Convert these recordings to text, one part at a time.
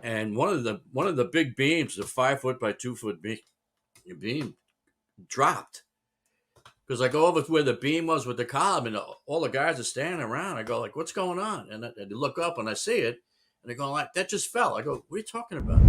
and one of the big beams, the 5 foot by 2 foot beam dropped. Because I go over to where the beam was with the column, and all the guys are standing around. I go like, "What's going on?" And I look up and I see it, and they go like, "That just fell." I go, "What are you talking about?"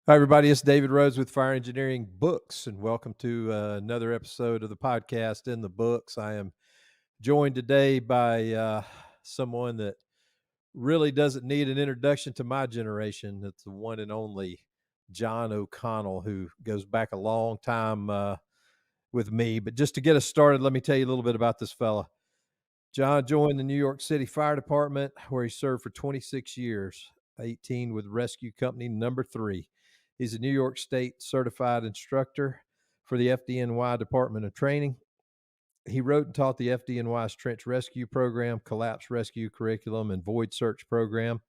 Hi, everybody. It's David Rhodes with Fire Engineering Books, and welcome to another episode of the podcast In the Books. I am joined today by someone that really doesn't need an introduction to my generation. It's the one and only John O'Connell, who goes back a long time with me. But just to get us started, let me tell you a little bit about this fella. John joined the New York City Fire Department, where he served for 26 years, 18 with Rescue Company Number 3. He's a New York State certified instructor for the FDNY Department of Training. He wrote and taught the FDNY's Trench Rescue Program, Collapse Rescue Curriculum, and Void Search Program.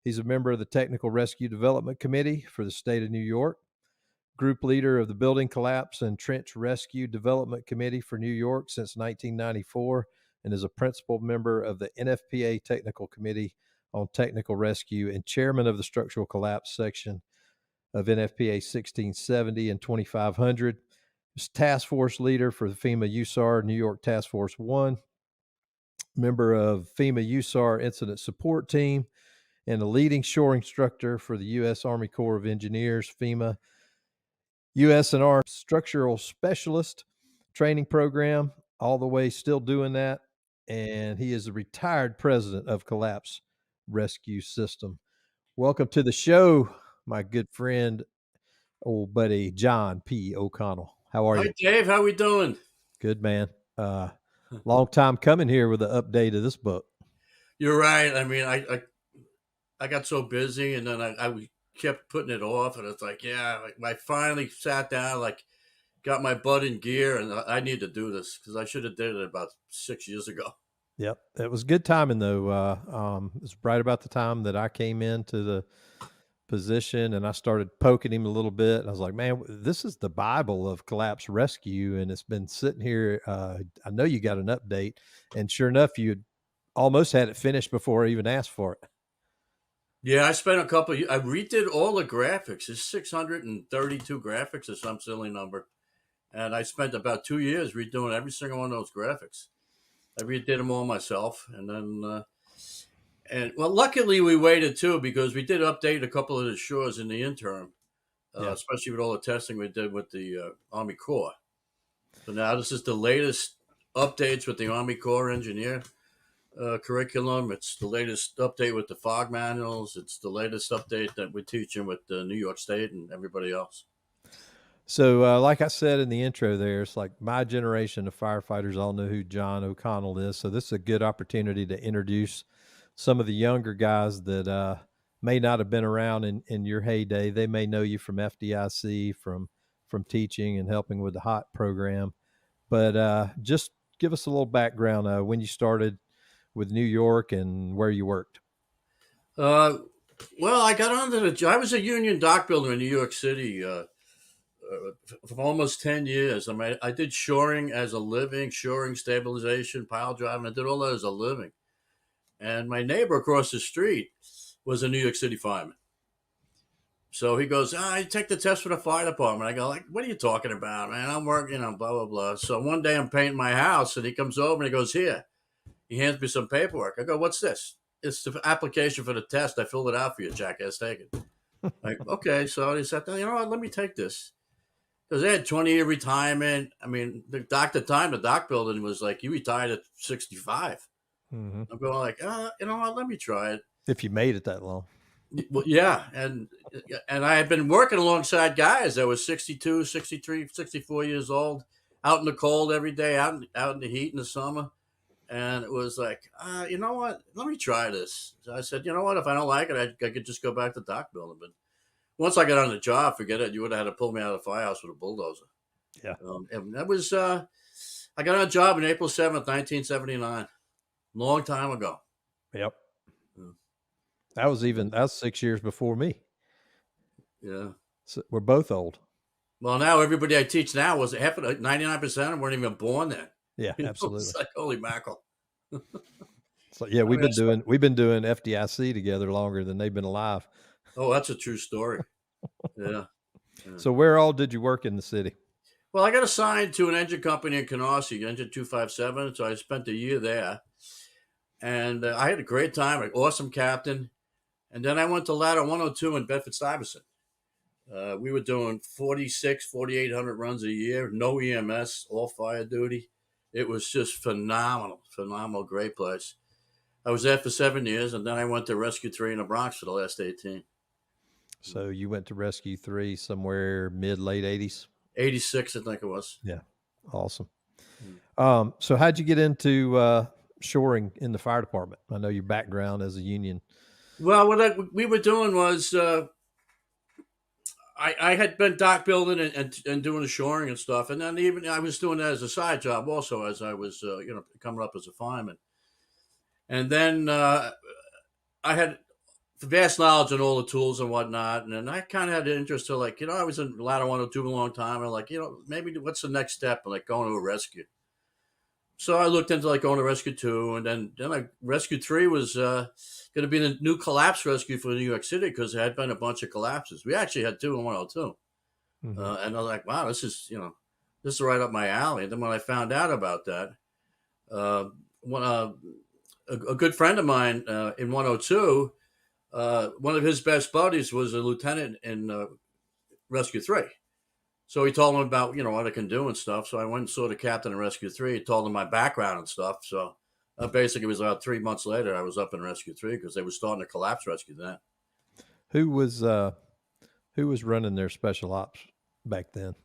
He's a member of the Technical Rescue Development Committee for the state of New York, group leader of the Building Collapse and Trench Rescue Development Committee for New York since 1994, and is a principal member of the NFPA Technical Committee on Technical Rescue and chairman of the Structural Collapse section of NFPA 1670 and 2500. He's task force leader for the FEMA USAR New York Task Force 1, member of FEMA USAR Incident Support Team, and a leading shore instructor for the U.S. Army Corps of Engineers, FEMA USNR Structural Specialist Training Program, all the way still doing that. And he is a retired president of Collapse Rescue System. Welcome to the show, my good friend, old buddy, John P. O'Connell. How are you? Hi, Dave. How we doing? Good, man. Long time coming here with the update of this book. You're right. I mean, I got so busy, and then I kept putting it off, and it's like, yeah, I finally sat down, like, got my butt in gear, and I need to do this because I should have did it about 6 years ago. Yep. It was good timing, though. It was right about the time that I came into the position, and I started poking him a little bit. And I was like, man, this is the Bible of collapse rescue, and it's been sitting here. I know you got an update, and sure enough, you almost had it finished before I even asked for it. Yeah, I spent a couple. I redid all the graphics. It's 632 graphics or some silly number, and I spent about 2 years redoing every single one of those graphics. I redid them all myself, and then and well, luckily we waited too because we did update a couple of the shores in the interim, Yeah. especially with all the testing we did with the Army Corps. So now this is the latest updates with the Army Corps engineer curriculum. It's the latest update with the fog manuals. It's the latest update that we're teaching with New York State and everybody else. So, like I said in the intro there, it's like my generation of firefighters all know who John O'Connell is. So this is a good opportunity to introduce some of the younger guys that may not have been around in your heyday. They may know you from FDIC, from teaching and helping with the HOT program. But just give us a little background when you started with New York and where you worked. Uh, well, I got onto the. I was a union dock builder in New York City for almost 10 years. I mean, I did shoring as a living, shoring, stabilization, pile driving. I did all that as a living. And my neighbor across the street was a New York City fireman. So he goes, I take the test for the fire department. I go, like, what are you talking about, man? I'm working on blah, blah, blah. So one day I'm painting my house, and he comes over and he goes, here. He hands me some paperwork. I go, what's this? It's the application for the test. I filled it out for you, jackass. Take it. Like, okay. So he said, you know what? Let me take this. Because they had 20-year retirement. I mean, the dock at the time, the dock building was like, you retired at 65. Mm-hmm. I'm going like, you know what? Let me try it. If you made it that long. Well, yeah, and I had been working alongside guys that was 62, 63, 64 years old, out in the cold every day, out in the heat in the summer, and it was like, you know what? Let me try this. So I said, you know what? If I don't like it, I could just go back to dock building. But once I got on the job, forget it. You would have had to pull me out of the firehouse with a bulldozer. Yeah. And that was I got on a job on April 7th, 1979, long time ago. Yep. Yeah. That was 6 years before me. Yeah. So we're both old. Well, now everybody I teach now was half of 99% of them weren't even born then. Yeah, It's absolutely. like holy mackerel. So yeah, I mean, we've been doing FDIC together longer than they've been alive. oh, that's a true story. Yeah, yeah. So where all did you work in the city? Well, I got assigned to an engine company in Canarsie, Engine 257. So I spent a year there, and I had a great time. An awesome captain. And then I went to Ladder 102 in Bedford Stuyvesant. We were doing 46, 4,800 runs a year, no EMS, all fire duty. It was just phenomenal, phenomenal, great place. I was there for 7 years, and then I went to Rescue 3 in the Bronx for the last 18. So you went to Rescue 3 somewhere mid late 80s? 86, I think it was. Yeah. Awesome. Mm. So how'd you get into shoring in the fire department? I know your background as a union. Well, what we were doing was I had been dock building and doing the shoring and stuff, and then even I was doing that as a side job also as I was coming up as a fireman. And then I had vast knowledge on all the tools and whatnot, and then I kind of had an interest to I was in Ladder 102 a long time, and maybe what's the next step, and like going to a rescue. So I looked into like going to Rescue 2, and then Rescue 3 was going to be the new collapse rescue for New York City because there had been a bunch of collapses. We actually had two in 102. Mm-hmm. And I was like, wow, this is right up my alley. And then when I found out about that, uh, when, a good friend of mine in 102, one of his best buddies was a lieutenant in Rescue 3. So he told him about, what I can do and stuff. So I went and saw the captain in Rescue 3. He told him my background and stuff. So basically, it was about 3 months later, I was up in Rescue 3 because they were starting to collapse rescue then. Who was running their special ops back then?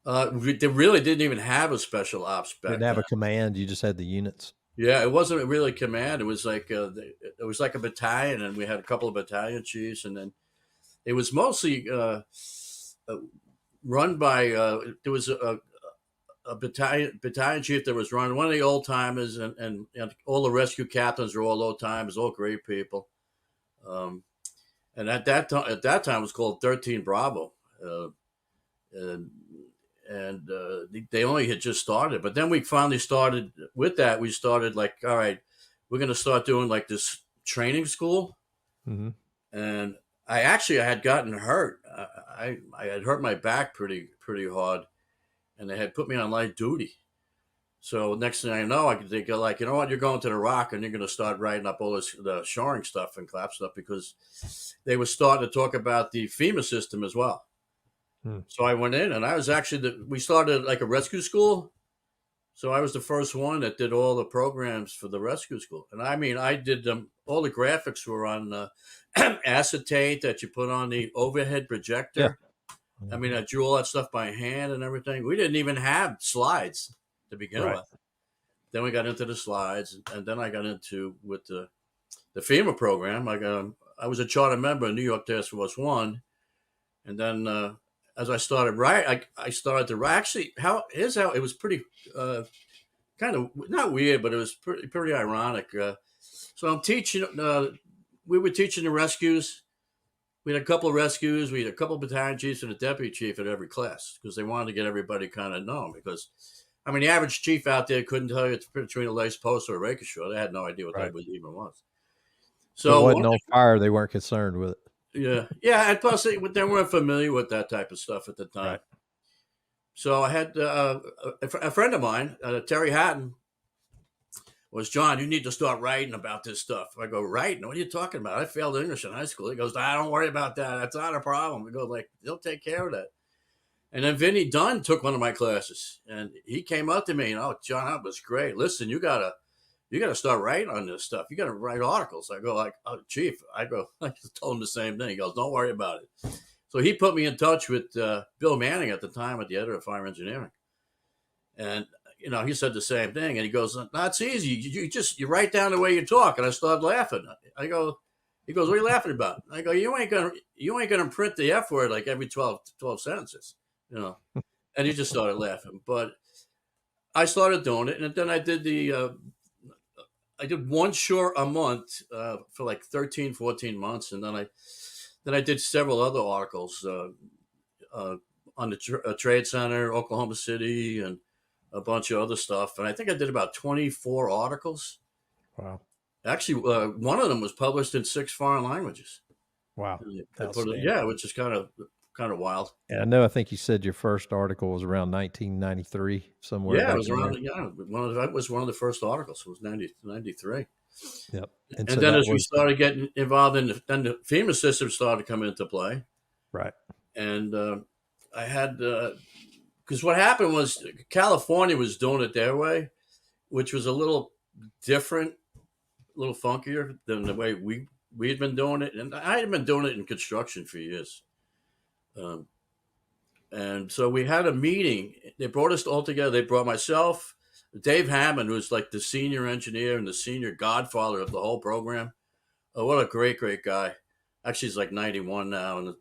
They really didn't even have a special ops back Didn't have then. a command. You just had the units. Yeah, it wasn't really command. It was like it was like a battalion, and we had a couple of battalion chiefs, and then it was mostly run by. There was a battalion chief that was running one of the old timers, and all the rescue captains were all old timers, all great people. Um, and at that time, it was called 13 Bravo, and they only had just started. But then we finally started with that. We started like, all right, we're going to start doing like this training school. Mm-hmm. And I had gotten hurt. I had hurt my back pretty hard, and they had put me on light duty. So next thing I know, they go like, you know what, you're going to the Rock, and you're going to start writing up all the shoring stuff and clap stuff because they were starting to talk about the FEMA system as well. So I went in, and I was actually we started like a rescue school. So I was the first one that did all the programs for the rescue school. And I mean, I did them. All the graphics were on acetate that you put on the overhead projector. Yeah. I mean, I drew all that stuff by hand and everything. We didn't even have slides to begin with. Then we got into the slides, and then I got into with the FEMA program. I was a charter member of New York Task Force 1. And then as I started I started to write. Actually, here's how it was pretty kind of not weird, but it was pretty ironic. So I'm teaching. We were teaching the rescues. We had a couple of rescues. We had a couple of battalion chiefs and a deputy chief at every class because they wanted to get everybody kind of known. Because I mean, the average chief out there couldn't tell you it's between a lace post or a rake shore. They had no idea what that even was. So it wasn't on fire. They weren't concerned with it. Yeah, and plus they weren't familiar with that type of stuff at the time. Right. So I had a friend of mine, Terry Hatton, was, John, you need to start writing about this stuff. I go, writing? What are you talking about? I failed English in high school. He goes, don't worry about that. That's not a problem. We go, like, they'll take care of that. And then Vinny Dunn took one of my classes, and he came up to me and, oh, John, that was great. Listen, you gotta start writing on this stuff. You got to write articles. I go like, oh, Chief. I just told him the same thing. He goes, don't worry about it. So he put me in touch with Bill Manning at the time, at the editor of Fire Engineering. And, he said the same thing. And he goes, that's easy. You write down the way you talk. And I started laughing. He goes, what are you laughing about? I go, you ain't gonna print the F word like every 12 sentences, And he just started laughing. But I started doing it. And then I did I did one short a month for like 13, 14 months. And then I did several other articles, on the Trade Center, Oklahoma City, and a bunch of other stuff. And I think I did about 24 articles. Wow. Actually, one of them was published in 6 foreign languages. Wow. They put it, Outstanding. yeah, which is kind of wild. And I think you said your first article was around 1993, somewhere Yeah, it back was in there. around. Yeah, that was one of the first articles. It was 93. Yep. And And so then that as we was started getting involved then the FEMA system started coming into play. right. And I had because what happened was California was doing it their way, which was a little different, a little funkier than the way we had been doing it, and I had been doing it in construction for years. Um, and so we had a meeting. They brought us all together. They brought myself, Dave Hammond, who's like the senior engineer and the senior godfather of the whole program. Oh, what a great guy! Actually, he's like 91 now, and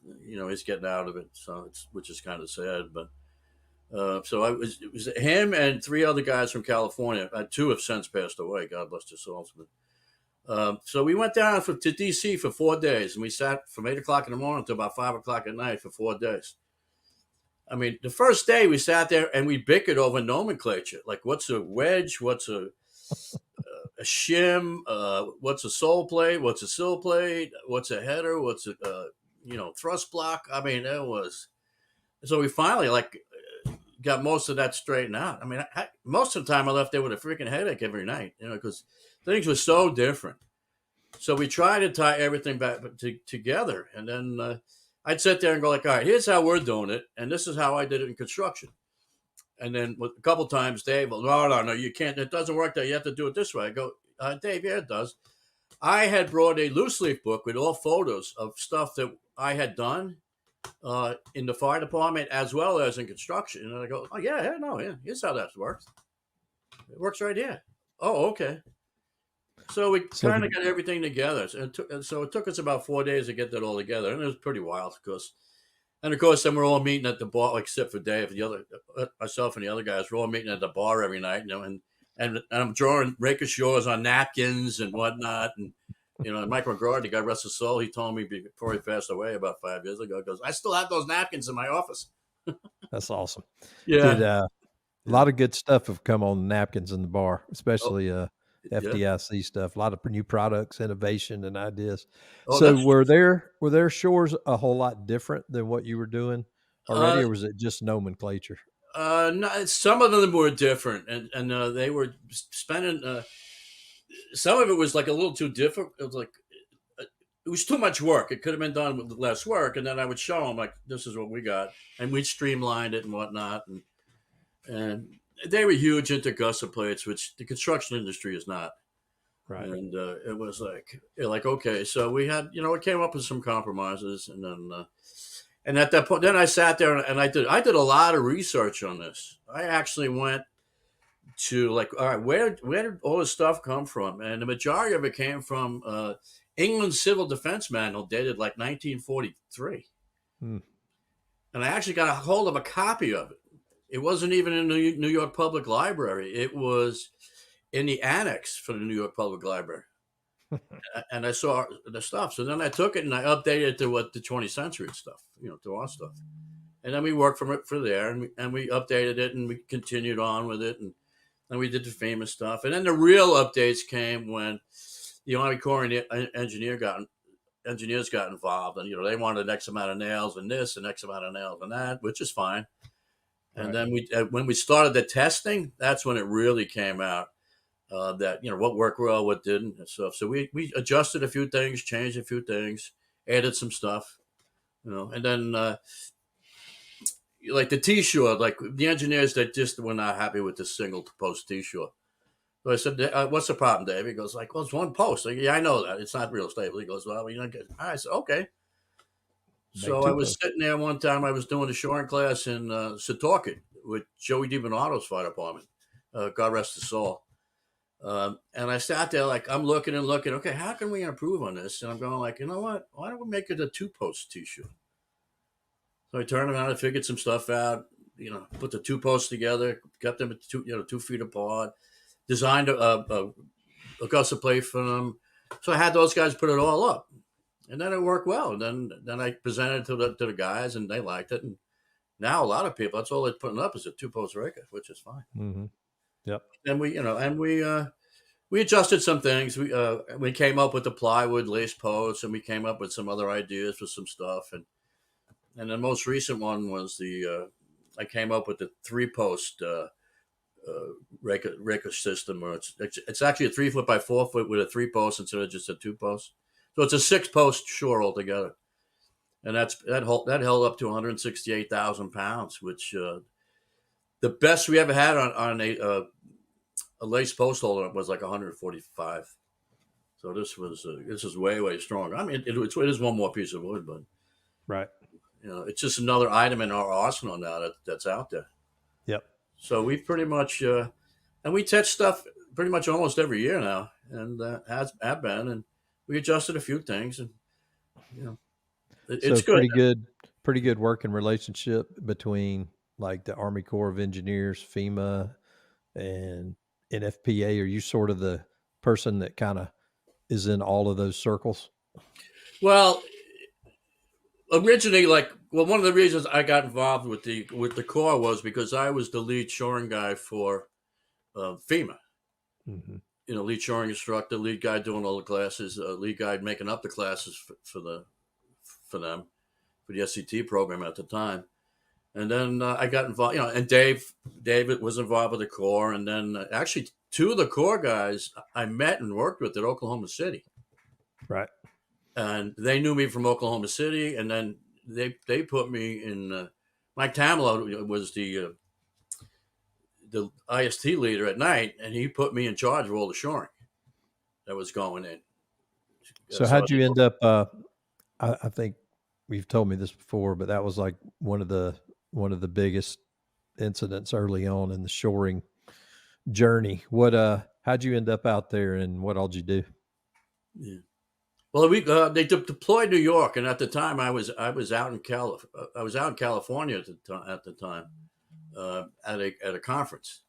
he's getting out of it, so which is kind of sad. But so it was him and 3 other guys from California. 2 have since passed away. God bless their souls. But so we went down to DC for 4 days, and we sat from 8 o'clock in the morning to about 5 o'clock at night for 4 days. I mean, the first day we sat there and we bickered over nomenclature, like what's a wedge, what's a shim, what's a sole plate, what's a sill plate, what's a header, what's a thrust block. I mean, it was so we finally got most of that straightened out. I mean, most of the time I left there with a freaking headache every night, because things were so different. So we tried to tie everything back together, and then I'd sit there and go like, all right, here's how we're doing it, and this is how I did it in construction. And then a couple times, Dave, no, you can't. It doesn't work that. You have to do it this way. I go, Dave, yeah, it does. I had brought a loose leaf book with all photos of stuff that I had done in the fire department as well as in construction. And I go, oh, yeah, here's how that works. It works right here. Oh, okay. So we So kind the of got everything together. So it took us about 4 days to get that all together. And it was pretty wild, of course, then we're all meeting at the bar, except for Dave, the other, myself and the other guys. We're all meeting at the bar every night, and I'm drawing shores on napkins and whatnot. And Mike McGraw, God rest his soul, he told me before he passed away about 5 years ago, he goes, I still have those napkins in my office. that's awesome. Did Yeah, a yeah. lot of good stuff have come on napkins in the bar, Oh, especially yeah. FDIC stuff. A lot of new products, innovation, and ideas. Oh, So that's were their shores a whole lot different than what you were doing already, uh, or was it just nomenclature? no, some of them were different, and they were spending. Some of it was like a little too difficult. It was like it was too much work. It could have been done with less work, and then I would show them like, "This is what we got," and we'd streamlined it and whatnot. And they were huge into gusset plates, which the construction industry is not. Right. And it was like okay, so we had it came up with some compromises, and then and at that point, then I sat there and I did a lot of research on this. I actually went to like, all right, where did all this stuff come from? And the majority of it came from England's Civil Defense Manual, dated like 1943. Hmm. And I actually got a hold of a copy of it. It wasn't even in the New York Public Library. It was in the annex for the New York Public Library. And I saw the stuff. So then I took it and I updated it to what the 20th century stuff, to our stuff. And then we worked from it for there, and we updated it, and we continued on with it, and then we did the famous stuff. And then the real updates came when the Army Corps and engineers got involved, and they wanted X amount of nails and this and X amount of nails and that, which is fine. And Right. then when we started the testing, that's when it really came out that what worked well, what didn't, and stuff. So we adjusted a few things, changed a few things, added some stuff, and then like the T-shirt, like the engineers that just were not happy with the single post T-shirt. So I said, "What's the problem, Dave?" He goes, "Like, well, it's one post." Like, yeah, I know that it's not real stable. He goes, "Well, I said, "Okay." Make So I two was posts. sitting there one time. I was doing a shoring class in Setauket with Joey DiBonato's fire department. God rest his soul. And I sat there like I'm looking and looking. Okay, how can we improve on this? And I'm going like, you know what? Why don't we make it a 2-post T-shirt? So I turned around and figured some stuff out. Put the 2 posts together, kept them at 2 feet apart, designed a gusset plate for them. So I had those guys put it all up, and then it worked well. And then I presented it to the guys, and they liked it, and Now a lot of people, that's all they're putting up is a 2-post raker, which is fine. Mm-hmm. Yep. And we adjusted some things. We came up with the plywood lace posts, and we came up with some other ideas for some stuff. And the most recent one was I came up with the 3-post raker system, where it's actually a 3 foot by 4 foot with a 3-post instead of just a 2-post. So it's a 6-post shore altogether, and that held up to 168,000 pounds, which the best we ever had on a lace post holder was like 145. So this is way strong. I mean, it is one more piece of wood, but Right. it's just another item in our arsenal now that's out there. Yep. So we pretty much and we test stuff pretty much almost every year now, and have been, and we adjusted a few things, and it's So good. pretty good working relationship between like the Army Corps of Engineers, FEMA, and NFPA. Are you sort of the person that kind of is in all of those circles? Well, originally, one of the reasons I got involved with the Corps was because I was the lead shoring guy for FEMA. Mm-hmm. Lead shoring instructor, lead guy doing all the classes, lead guy making up the classes for them for the SCT program at the time. And then I got involved, and David was involved with the Corps, and then actually 2 of the Corps guys I met and worked with at Oklahoma City. Right. And they knew me from Oklahoma City, and then they put me in. Mike Tamalo was the IST leader at night, and he put me in charge of all the shoring that was going in. So how'd you end up? I think you've told me this before, but that was like one of the biggest incidents early on in the shoring journey. How'd you end up out there, and what all did you do? Yeah. Well, they deployed New York, and at the time I was out in California at the time at a conference,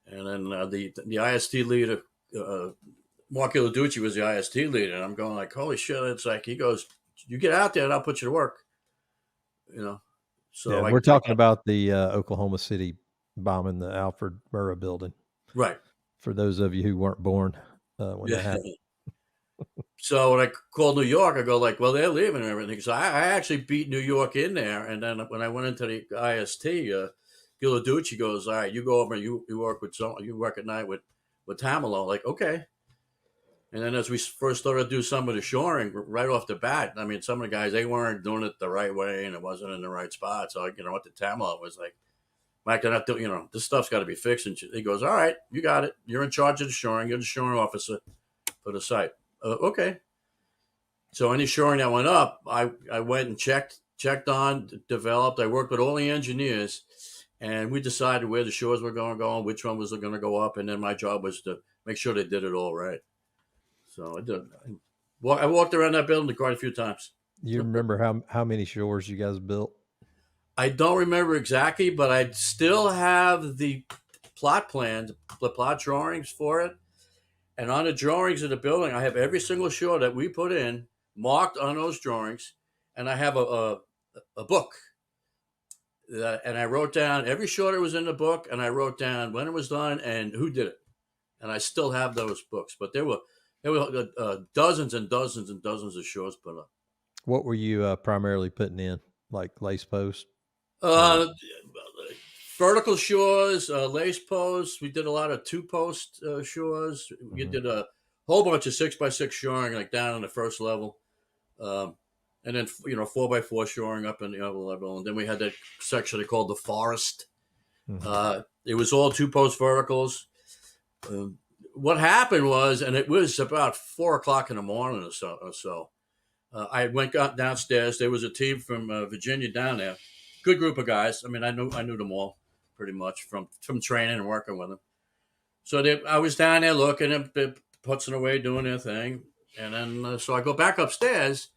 and then the IST leader, Mark Iladucci, was the IST leader, and I'm going like, holy shit! It's like he goes, you get out there and I'll put you to work, So we're talking about the Oklahoma City bombing the Alfred Murrah building, right? For those of you who weren't born when that happened. So when I called New York, I go like, well, they're leaving and everything. So I actually beat New York in there. And then when I went into the IST, Giladucci goes, all right, you go over and you work at night with Tamalo. Like, okay. And then as we first started to do some of the shoring right off the bat, I mean, some of the guys, they weren't doing it the right way and it wasn't in the right spot. So, what the Tamalo was like, Mike, they're not doing, this stuff's got to be fixed. And he goes, all right, you got it. You're in charge of the shoring. You're the shoring officer for the site. Okay. So any shoring that went up, I went and checked on, developed. I worked with all the engineers, and we decided where the shores were going to go and which one was going to go up. And then my job was to make sure they did it all right. So I did. I walked around that building quite a few times. You remember how many shores you guys built? I don't remember exactly, but I still have the plot plans, the plot drawings for it. And on the drawings of the building, I have every single shore that we put in marked on those drawings. And I have a book. And I wrote down every shore that was in the book. And I wrote down when it was done and who did it. And I still have those books. But there were dozens and dozens and dozens of shores put up. What were you primarily putting in? Like lace posts? Vertical shores, lace posts. We did a lot of 2-post shores. We did a whole bunch of 6x6 shoring, like down on the first level, and then 4x4 shoring up in the other level. And then we had that section they called the forest. It was all 2-post verticals. What happened was, and it was about 4:00 in the morning or so. I went downstairs. There was a team from Virginia down there. Good group of guys. I mean, I knew them all pretty much from training and working with them. So I was down there looking at putzing away, doing their thing. And then so I go back upstairs,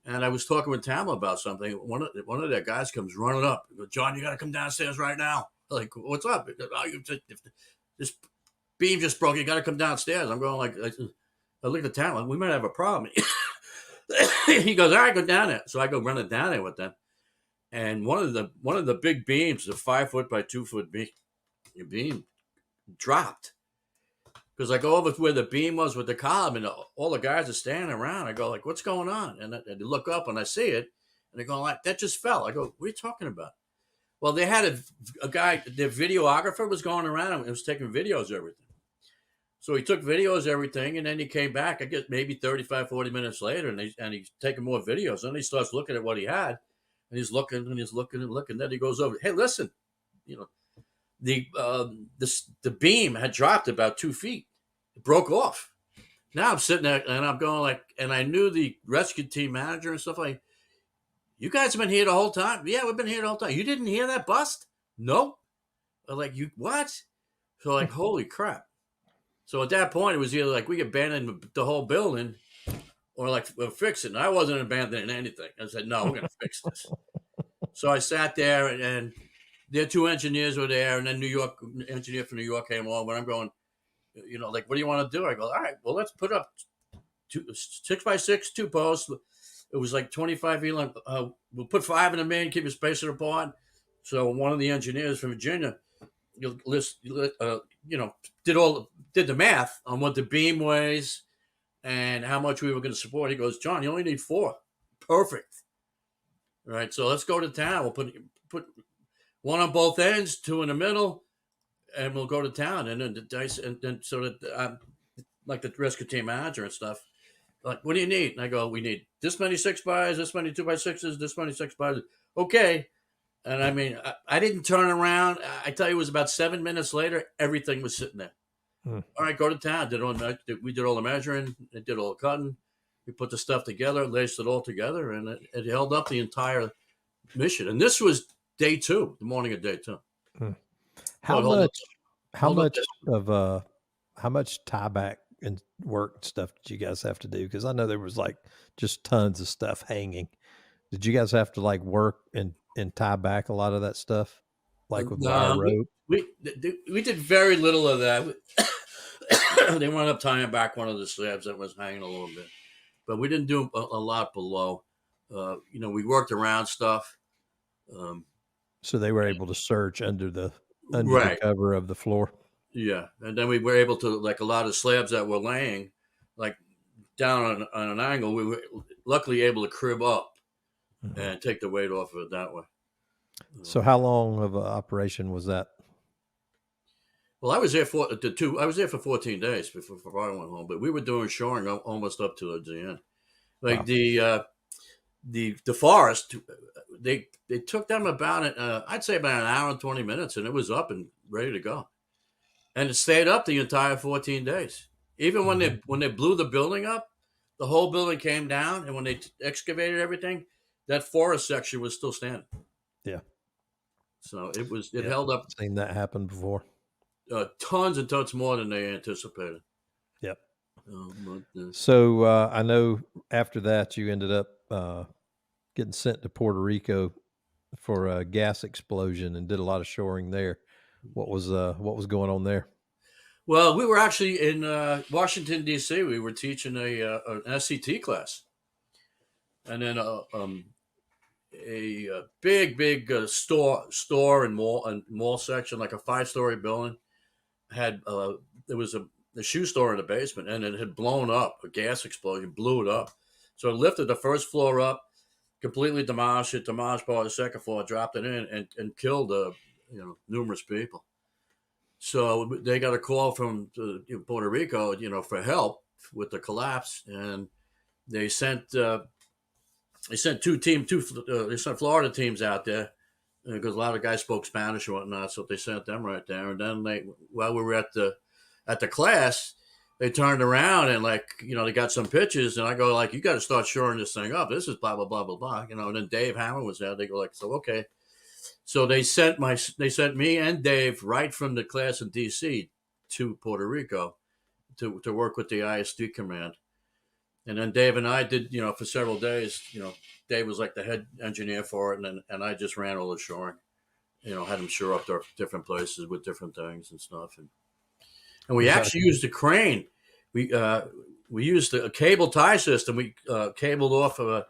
and I was talking with Tama about something. One of their guys comes running up. He goes, John, you got to come downstairs right now. Like, what's up? This beam just broke. You got to come downstairs. I'm going like, I look at Tama. We might have a problem. He goes, all right, go down there. So I go running down there with them. and one of the big beams, the 5 foot by 2 foot beam dropped. Because I go over to where the beam was with the column, and all the guys are standing around. I go like, "What's going on?" And they look up, and I see it, and they go like, "That just fell." I go, "What are you talking about?" Well, they had a guy, the videographer was going around and was taking videos of everything. So he took videos of everything, and then he came back, I guess maybe 35, 40 minutes later, and he's taking more videos. And then he starts looking at what he had, and he's looking and he's looking and looking. Then he goes over, "Hey, listen, you know, the beam had dropped about 2 feet. It broke off." Now I'm sitting there and I'm going like, and I knew the rescue team manager and stuff like, "You guys have been here the whole time?" "Yeah, we've been here the whole time." "You didn't hear that bust?" "Nope." I'm like, "You what?" So like, holy crap. So at that point, it was either like we abandoned the whole building or like we'll fix it. And I wasn't abandoning anything. I said, "No, we're going to fix this." So I sat there, and their two engineers were there, and then New York engineer from New York came along. When I'm going, like, "What do you want to do?" I go, "All right, well, let's put up 6 by 6, 2 posts." It was like 25 feet long. We'll put 5 in the main, keep it spacing apart. So one of the engineers from Virginia, did the math on what the beam weighs and how much we were going to support. He goes, "John, you only need 4. Perfect. All right, so let's go to town. We'll put one on both ends, 2 in the middle, and we'll go to town." And then the dice, and then so that like the rescue team manager and stuff, like, "What do you need?" And I go, "We need this many 6 bys, this many 2 by 6s, this many 6 bys." "Okay." And I mean, I didn't turn around. I tell you, it was about 7 minutes later, everything was sitting there. Hmm. All right, go to town. We did all the measuring, did all the cutting. We put the stuff together, laced it all together, and it held up the entire mission. And this was day 2, the morning of day 2. Hmm. So How it hold up, much how hold up. much of how much tieback and work and stuff did you guys have to do? Because I know there was like just tons of stuff hanging. Did you guys have to like work and tie back a lot of that stuff, like with wire No, rope? we did very little of that. They wound up tying back one of the slabs that was hanging a little bit, but we didn't do a lot below. We worked around stuff. Um, So they were able to search under the right. cover of the floor. Yeah. And then we were able to, like, a lot of slabs that were laying, like, down on an angle, we were luckily able to crib up Mhm. and take the weight off of it that way. So how long of an operation was that? Well, I was there for the 2. I was there for 14 days before I went home, but we were doing shoring almost up to the end. Like Wow. the forest, they took them about I'd say about an hour and 20 minutes, and it was up and ready to go, and it stayed up the entire 14 days. Even Mhm. when they blew the building up, the whole building came down, and when they excavated everything, that forest section was still standing. Yeah. So it Yep. held up Seen that happen before. tons and tons more than they anticipated. Yep. But, So I know after that you ended up getting sent to Puerto Rico for a gas explosion and did a lot of shoring there. What was going on there? well, we were actually in Washington D.C. We were teaching an SCT class, and then a big store and mall section, like a 5-story building, had there was a shoe store in the basement, and it had blown up. A gas explosion blew it up, so it lifted the first floor up, completely demolished it, demolished part of the second floor, dropped it in, and killed numerous people. So they got a call from Puerto Rico, for help with the collapse, and they sent they sent they sent Florida teams out there because a lot of guys spoke Spanish and whatnot, so they sent them right there. And then while we were at the class, they turned around and, like, they got some pitches, and I go like, "You got to start shoring this thing up. This is blah blah blah blah blah." And then Dave Hammer was there. They go like, "So okay." So they sent me and Dave right from the class in D.C. to Puerto Rico to work with the ISD command. And then Dave and I did, for several days. Dave was like the head engineer for it, and I just ran all the shoring. Had him shore up to different places with different things and stuff. And we Was that actually used a crane. We we used a cable tie system. We cabled off of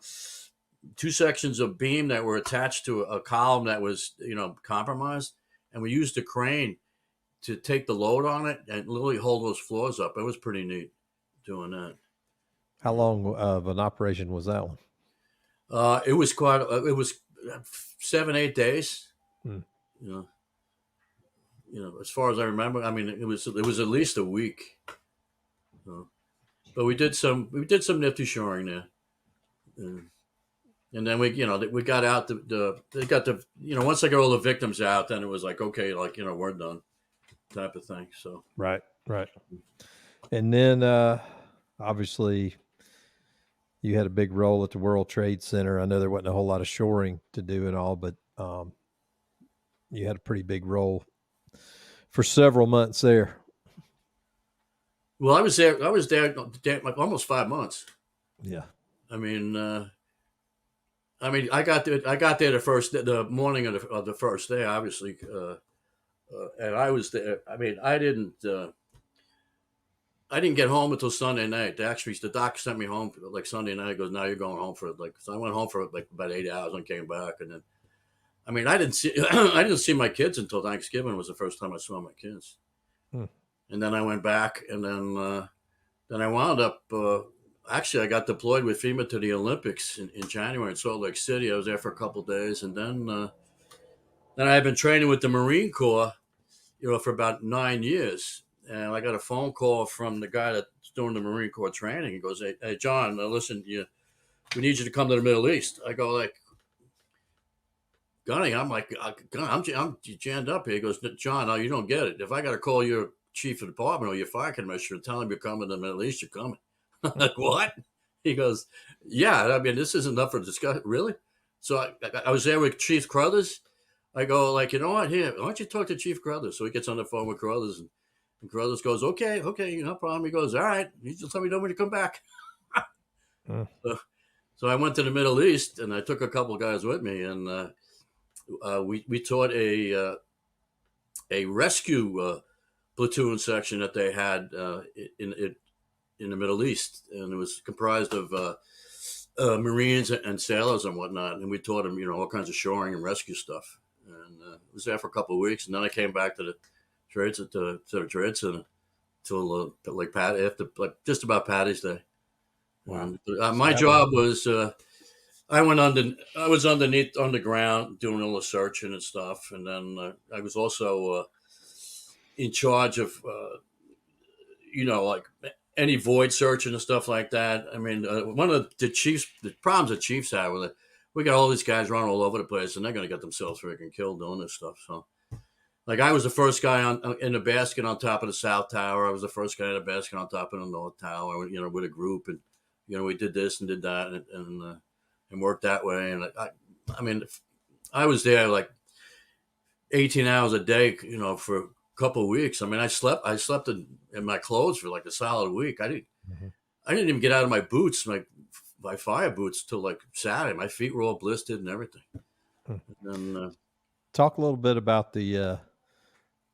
two sections of beam that were attached to a column that was, compromised, and we used a crane to take the load on it and literally hold those floors up. It was pretty neat doing that. How long of an operation was that one? It was quite. It was 7, 8 days. Hmm. You know, as far as I remember, I mean, it was at least a week. But we did some nifty shoring there, and then we got out they got the once I got all the victims out, then it was like, okay, like we're done, type of thing. So Right. And then obviously you had a big role at the World Trade Center. I know there wasn't a whole lot of shoring to do and all, but you had a pretty big role for several months there. well, I was there like almost 5 months. Yeah. I mean, I got there the morning of the first day, obviously, and I was there. I mean, I didn't get home until Sunday night. The doc sent me home for, like, Sunday night. He goes, "Now you're going home for like." So I went home for like about 8 hours and came back, and then I mean, I didn't see I didn't see my kids until Thanksgiving was the first time I saw my kids, Hmm. and then I went back, and then I wound up. Actually, I got deployed with FEMA to the Olympics in January in Salt Lake City. I was there for a couple of days, and then I had been training with the Marine Corps, for about 9 years. And I got a phone call from the guy that's doing the Marine Corps training. He goes, "Hey, John, listen, we need you to come to the Middle East." I go, like, Gunny, I'm like, I'm jammed up here. He goes, "John, no, you don't get it. If I got to call your chief of department or your fire commissioner and tell him you're coming to the Middle East, you're coming." I'm like, "What?" He goes, "Yeah, I mean, this isn't enough for discussion, really." So I was there with Chief Crothers. I go, like, you know what? Here, why don't you talk to Chief Crothers? So he gets on the phone with Crothers, and Carruthers goes, "Okay, no problem." He goes, "All right, you just let me know when you come back." Hmm. So I went to the Middle East, and I took a couple of guys with me, and we taught a rescue platoon section that they had in the Middle East, and it was comprised of Marines and sailors and whatnot, and we taught them, all kinds of shoring and rescue stuff. And I was there for a couple of weeks, and then I came back to the trades at the trade center till like after like just about Patty's Day. Wow. And my job was I was underneath on the ground doing all the searching and stuff, and then I was also in charge of like any void searching and stuff like that. I mean, one of the problems the Chiefs have with it, we got all these guys running all over the place, and they're going to get themselves freaking killed doing this stuff. So, like, I was the first guy in the basket on top of the South Tower. I was the first guy in the basket on top of the North Tower, with a group, and we did this and did that, and worked that way. And I mean, I was there like 18 hours a day, for a couple of weeks. I mean, I slept in my clothes for like a solid week. Mhm. I didn't even get out of my boots, my fire boots, till like Saturday. My feet were all blistered and everything. Hmm. And Talk a little bit about the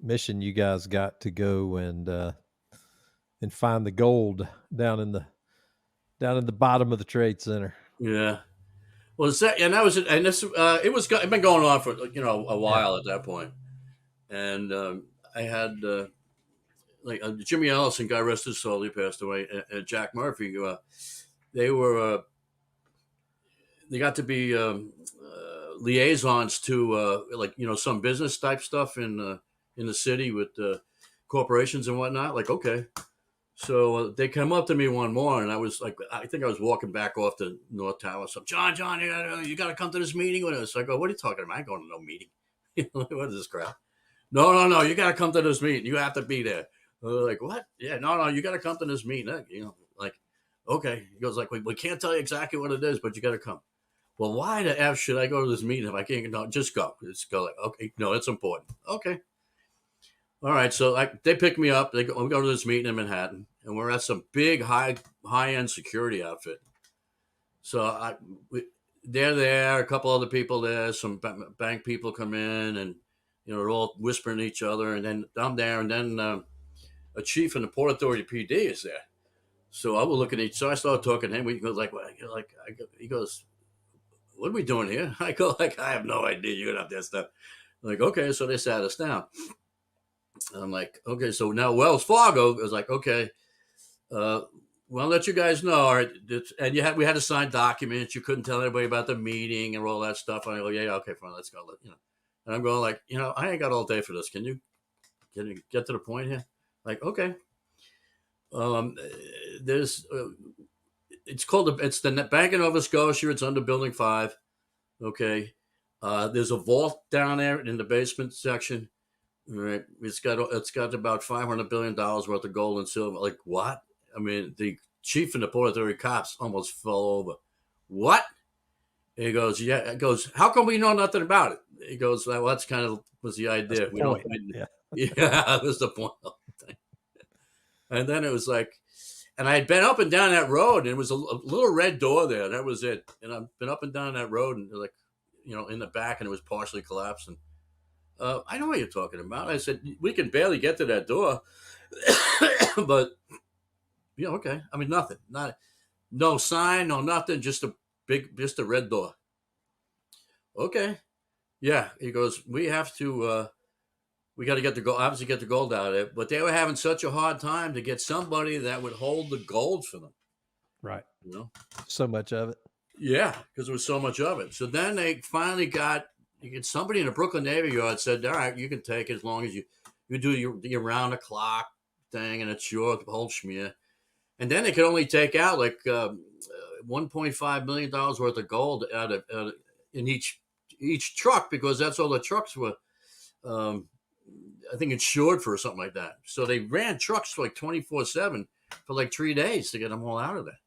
mission you guys got to go and find the gold down in the bottom of the trade center. yeah, well, that was it, and this it'd been going on for a Yeah. while at that point, and I had Jimmy Ellison, God rest his soul, he passed away, and Jack Murphy. They were they got to be liaisons to some business type stuff in the city with corporations and whatnot. Like, okay, so they came up to me one morning. I was like, I think I was walking back off the North Tower. So, John, you gotta come to this meeting with us. I go, "What are you talking about? I ain't going to no meeting." What is this crap? No, you gotta come to this meeting. You have to be there. Like, what? Yeah, no, you gotta come to this meeting. Like, okay. He goes, like, we can't tell you exactly what it is, but you gotta come. Well, why the F should I go to this meeting if I can't? No, just go. Just go. Like, okay, no, it's important. Okay. All right. So they pick me up. We go to this meeting in Manhattan, and we're at some big high end security outfit. So they're there. A couple other people there. Some bank people come in, and they're all whispering to each other. And then I'm there, and then a chief in the Port Authority PD is there. So I will look at each. So I started talking to him. We go like, he goes, what are we doing here? I go like, I have no idea. You're gonna have that stuff. Like, okay, so they sat us down. I'm like, okay, so now Wells Fargo was like, okay, we'll let you guys know. All right, and we had to sign documents. You couldn't tell anybody about the meeting and all that stuff. And I go, yeah, okay, fine, let's go. And I'm going like, I ain't got all day for this. Can you get to the point here? Like, okay. There's it's the Bank of Nova Scotia. It's under Building 5. Okay. There's a vault down there in the basement section. Right. It's got about $500 billion worth of gold and silver. Like, what? I mean, the chief and the Port Authority cops almost fell over. What? He goes, yeah. It goes, how come we know nothing about it? He goes, well, that's kind of was the idea. We don't. Yeah. That was the point. And then it was like, and I had been up and down that road, and it was a little red door there. That was it. And I've been up and down that road, and like, in the back, and it was partially collapsing. I know what you're talking about. I said, we can barely get to that door. But, okay. I mean, nothing. No sign, no nothing, just a red door. Okay. Yeah. He goes, we have to, we got to get the gold out of it. But they were having such a hard time to get somebody that would hold the gold for them. Right. So much of it. Yeah, because there was so much of it. So then they finally got somebody in the Brooklyn Navy Yard said, all right, you can take it as long as you do your round the clock thing, and it's your whole schmear. And then they could only take out like $1.5 million worth of gold out of in each truck, because that's all the trucks were, I think, insured for or something like that. So they ran trucks for like 24/7 for like 3 days to get them all out of there.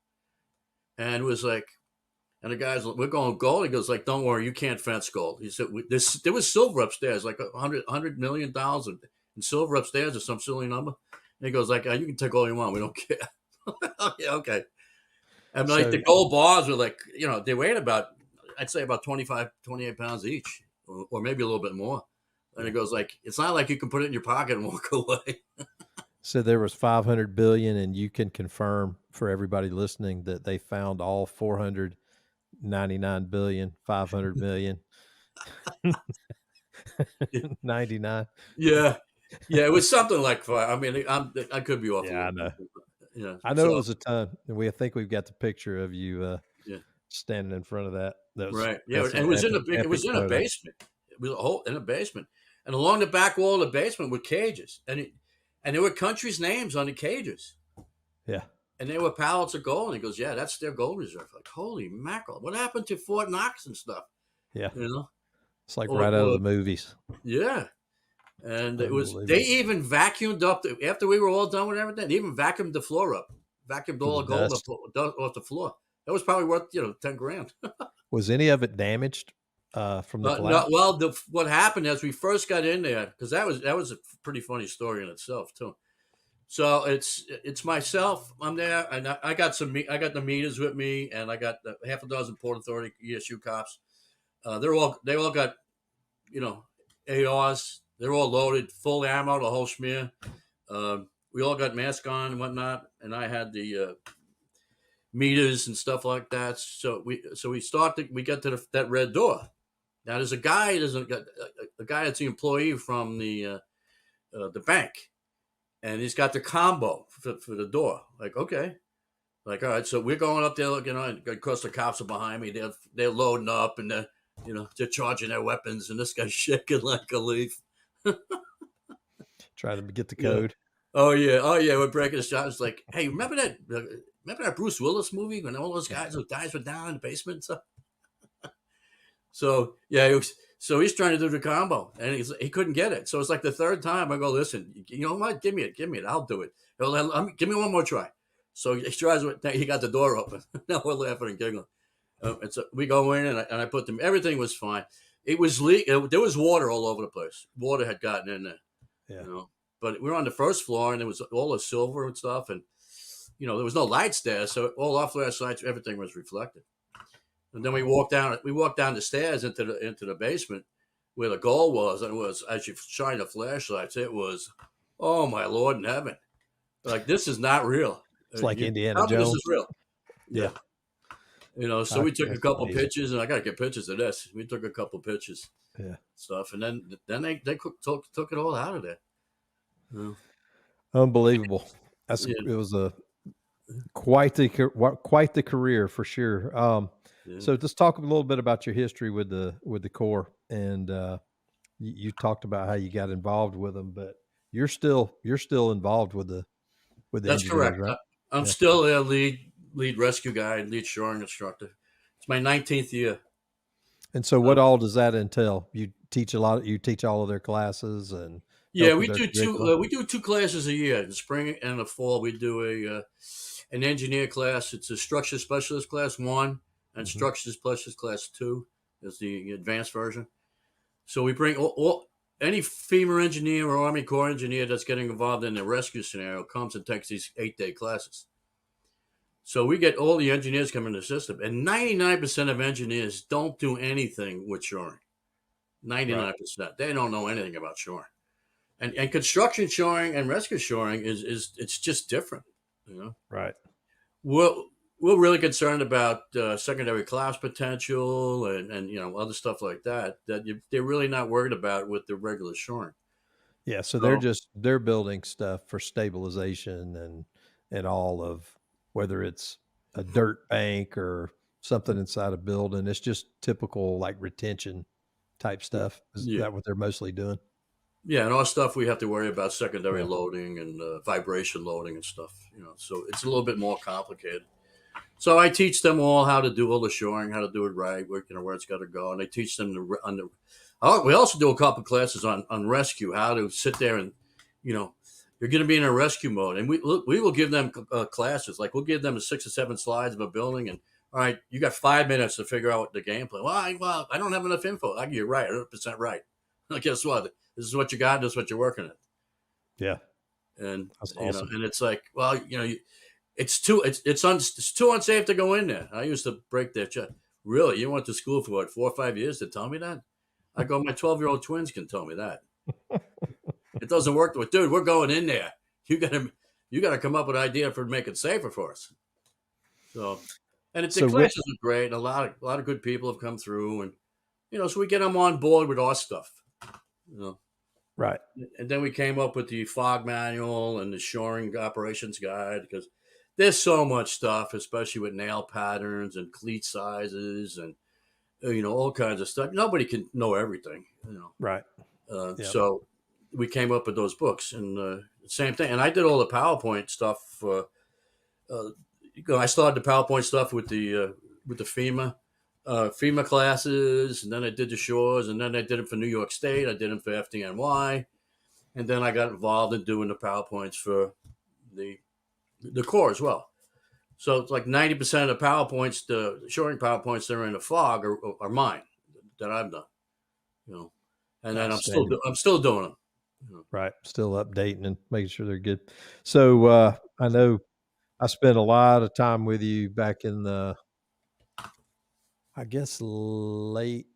And it was like, and the guy's like, we're going gold. He goes like, don't worry, you can't fence gold. He said, there was silver upstairs, like $100 million in silver upstairs or some silly number. And he goes like, you can take all you want. We don't care. Yeah, okay. And like the gold bars were like, they weighed about, I'd say about 25, 28 pounds each, or maybe a little bit more. And he goes like, it's not like you can put it in your pocket and walk away. So there was 500 billion, and you can confirm for everybody listening that they found all 499 billion, 500 million, 99. Yeah. Yeah. It was something like five. I mean, I could be off. Yeah, I know. Yeah. I know it was a ton. And I think we've got the picture of you yeah, standing in front of that. Right. Yeah. And it was in a basement. It was in a basement. And along the back wall of the basement were cages. And there were countries' names on the cages. Yeah. And they were pallets of gold. And he goes, yeah, that's their gold reserve. Like, holy mackerel. What happened to Fort Knox and stuff? Yeah. It's like right out of the movies. Yeah. And they even vacuumed up, after we were all done with everything, they even vacuumed the floor up. Vacuumed all the gold off the floor. That was probably worth, $10,000. Was any of it damaged from the collapse? No, well, what happened as we first got in there, because that was a pretty funny story in itself too. So it's myself. I'm there, and I got the meters with me, and I got half a dozen Port Authority ESU cops. They all got, ARs. They're all loaded, full ammo, the whole schmear. We all got masks on and whatnot, and I had the meters and stuff like that. So we get to that red door. Now there's a guy that's the employee from the bank, and he's got the combo for the door. Like, okay, like, all right, so we're going up there, and of course the cops are behind me. They're loading up, and they're charging their weapons, and this guy's shaking like a leaf. Try to get the code. Yeah. Oh yeah, we're breaking the shot. It's like, hey, remember that Bruce Willis movie when all those guys were down in the basement and stuff? So yeah, so he's trying to do the combo, and he couldn't get it. So it's like the third time I go, listen, you know what? Give me it. I'll do it. Give me one more try. So he tries. He got the door open. Now we're laughing and giggling. And so we go in, and I put them. Everything was fine. It was there was water all over the place. Water had gotten in there. Yeah. But we were on the first floor, and there was all the silver and stuff, and there was no lights there, so all our flashlights, everything was reflected. And then we walked down the stairs into the basement where the gold was, and it was, as you shine the flashlights, it was, oh my Lord in heaven, like, this is not real. It's like Indiana Jones. This is real. Yeah. So we took a That's couple amazing. pictures, and I got to get pictures of this. We took a couple pictures, Yeah. stuff, and then took it all out of there. You Unbelievable. Yeah, It was a quite the career for sure. yeah. So just talk a little bit about your history with the Corps, and you talked about how you got involved with them, but you're still involved with the That's engineers, correct. right? I'm Yeah. still a lead rescue guide, lead shoring instructor. It's my 19th year. And so, Uh, what all does that entail? You teach all of their classes and yeah, help with their curriculum. we do two classes a year. In the spring and the fall, we do a an engineer class. It's a structure specialist class one, and Hmm. structure specialist class two is the advanced version. So we bring all any FEMA engineer or Army Corps engineer that's getting involved in the rescue scenario comes and takes these 8-day classes. So we get all the engineers coming in the system, and 99% of engineers don't do anything with shoring. Right. 99%. They don't know anything about shoring. And construction shoring and rescue shoring is it's just different. You know, Right. we're we're really concerned about secondary collapse potential and other stuff like that they're really not worried about with the regular shoring. Yeah. So So they're building stuff for stabilization and all of whether it's a dirt bank or something inside a building. It's just typical like retention type stuff. Is yeah, that what they're mostly doing? yeah, and our stuff we have to worry about secondary Yeah. loading and vibration loading and stuff. So it's a little bit more complicated. So I teach them all how to do all the shoring, how to do it right, where it's got to go, and I teach them on the. Oh, we also do a couple classes on rescue, how to sit there and, you know, you're going to be in a rescue mode, and we will give them classes like we'll give them 6 or 7 slides of a building, and all right, you got 5 minutes to figure out the game plan. Well, I don't have enough info. You're right, 100% right. Guess what? This is what you got. This is what you're working at, Yeah. and That's awesome. and it's like, well, it's too unsafe to go in there. I used to break their check. Really, you went to school for what 4 or 5 years to tell me that? I go, my 12-year-old twins can tell me that. It doesn't work. With dude, we're going in there. You gotta come up with an idea for making it safer for us. So, and the So what classes are great, and a lot of good people have come through, and so we get them on board with our stuff. You know, right. and then we came up with the fog manual and the shoring operations guide because there's so much stuff, especially with nail patterns and cleat sizes and all kinds of stuff. Nobody can know everything. Right. Yeah. So we came up with those books and same thing. And I did all the PowerPoint stuff. I started the PowerPoint stuff with the FEMA classes, and then I did the shores, and then I did it for New York State. I did them for FDNY, and then I got involved in doing the PowerPoints for the Corps as well. So it's like 90% of the PowerPoints, the shoring PowerPoints that are in the fog are mine that I've done. You know, and then Outstanding. I'm still doing them. Right. Still updating and making sure they're good. So I know I spent a lot of time with you back in the, I guess, late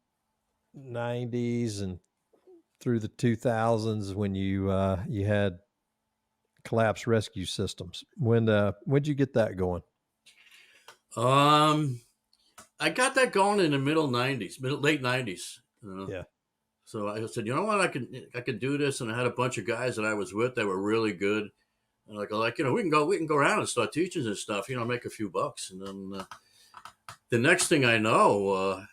'90s and through the 2000s when you had collapse rescue systems. When'd you get that going? Um, I got that going in the late '90s. Yeah. So I said, you know what, I could do this, and I had a bunch of guys that I was with that were really good. And we can go around and start teaching and stuff. Make a few bucks, and then the next thing I know,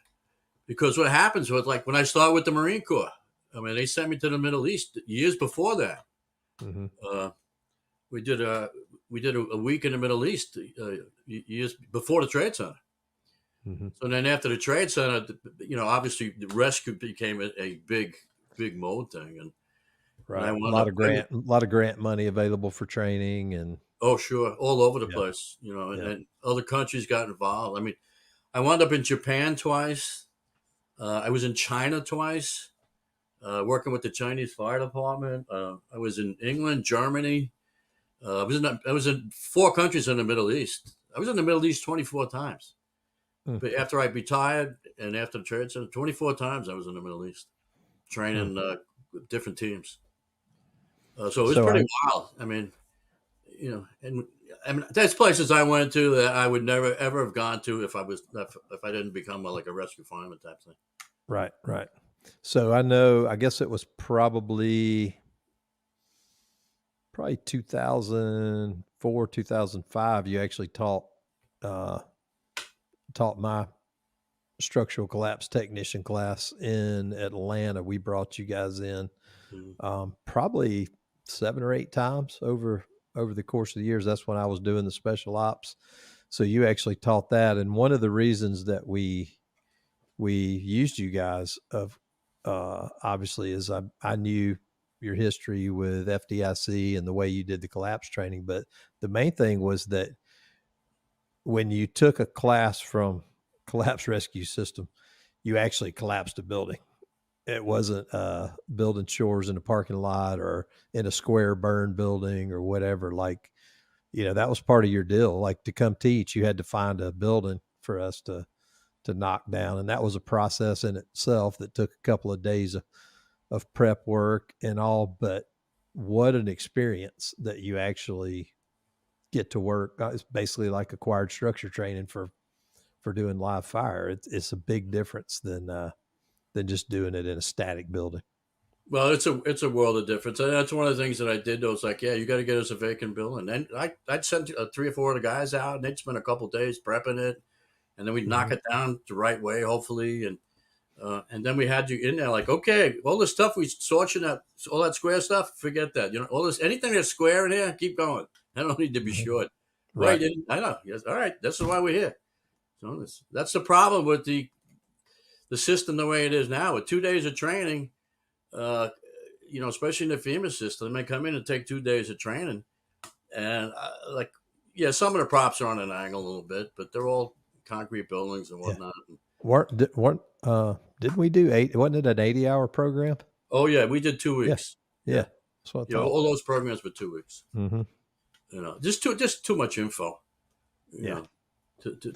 because what happens was like when I started with the Marine Corps, I mean they sent me to the Middle East years before that. Hmm. Uh, we did a week in the Middle East years before the Trade Center. Hmm. So then after the Trade Center, obviously the rescue became a big mode thing, and I Right. wound up. A lot of grant money available for training and Oh, sure, all over the yeah. place, and, Yeah. and other countries got involved. I mean, I wound up in Japan twice. I was in China twice, working with the Chinese fire department. I was in England, Germany. I was in 4 countries in the Middle East. I was in the Middle East 24 times. Mm, But after I retired and after the Trade Center, 24 times I was in the Middle East mm. training different teams. So it was So pretty wild. I mean, and I mean, there's places I went to that I would never ever have gone to if I didn't become like a rescue fireman type thing. Right, right. So I know, I guess it was probably 2004, 2005, you actually uh, taught my structural collapse technician class in Atlanta. We brought you guys in Mhm. probably 7 or 8 times over the course of the years. That's when I was doing the special ops. So you actually taught that, and one of the reasons that we used you guys of obviously is I knew your history with FDIC and the way you did the collapse training, but the main thing was that when you took a class from collapse rescue system, you actually collapsed a building. It wasn't building shores in a parking lot or in a square burn building or whatever. Like, that was part of your deal. Like, to come teach, you had to find a building for us to knock down, and that was a process in itself that took a couple of days of prep work and all. But what an experience that you actually get to work. It's basically like acquired structure training for doing live fire. It's a big difference than just doing it in a static building. Well, it's a world of difference, and that's one of the things that I did. Though, it's like, yeah, you got to get us a vacant building, and I'd send 3 or 4 of the guys out, and they'd spend a couple days prepping it, and then we'd knock Mm-hmm. it down the right way, hopefully, and then we had you in there, like, okay, all the stuff we sorting that, all that square stuff, forget that. All this, anything that's square in here, keep going. I don't need to be Mm-hmm. short. Right. Wait, I know. Yes, all right. This is why we're here. So that's the problem with the system the way it is now. With 2 days of training, uh, especially in the FEMA system, they come in and take 2 days of training, and like, yeah, some of the props are on an angle a little bit, but they're all concrete buildings and Yeah. whatnot. Didn't we do eight? Wasn't it an 80-hour program? Oh yeah, we did two Yeah. weeks. Yeah. Yeah, That's what I thought. all those programs were 2 weeks. Mm-hmm. Just too much info. You Yeah. know,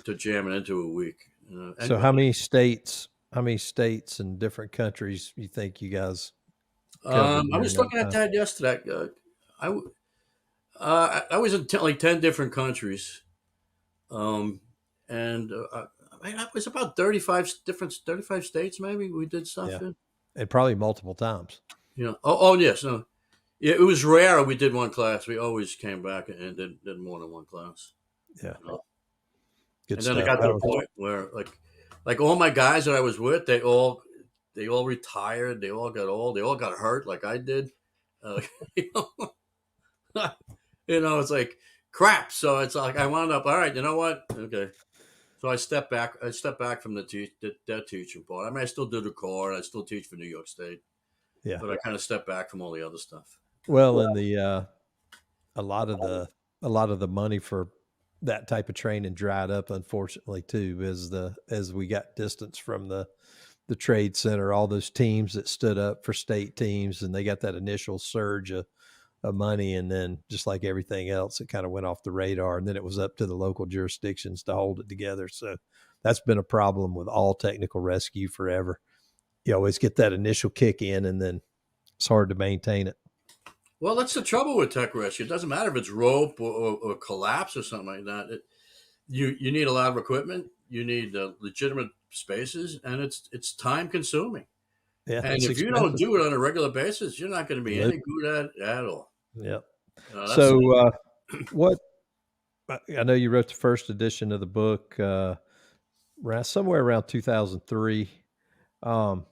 to jam it into a week. And So how many states and different countries you think you guys covered I during was that looking at time? that yesterday. I was in like 10 different countries, um, and it was about 35 states. Maybe we did stuff Yeah. in. And probably multiple times. Oh yes, no, yeah. It was rare we did one class. We always came back and did more than one class. Yeah. You know? Good And then it stuff. got to That the was point where like all my guys that I was with, they all retired. They all got old. They all got hurt, like I did. Uh, you know, it's like crap. So it's like I wound up. All right, you know what? Okay. So I stepped back. I stepped back from that teaching part. I mean, I still do the core. I still teach for New York State, yeah. but I kind of stepped back from all the other stuff. Well, and a lot of the a lot of the money for that type of training dried up, unfortunately, too, as we got distance from the trade center. All those teams that stood up for state teams, and they got that initial surge of money, and then just like everything else, it kind of went off the radar, and then it was up to the local jurisdictions to hold it together. So that's been a problem with all technical rescue forever. You always get that initial kick in, and then it's hard to maintain it. Well, that's the trouble with tech rescue. It doesn't matter if it's rope or collapse or something like that. You need a lot of equipment. You need legitimate spaces, and it's time consuming. Yeah, And it's if you don't expensive. do it on a regular basis, you're not going to be Nope. any good at all. Yep. That's So, what I know you wrote the first edition of the book somewhere around 2003. Um,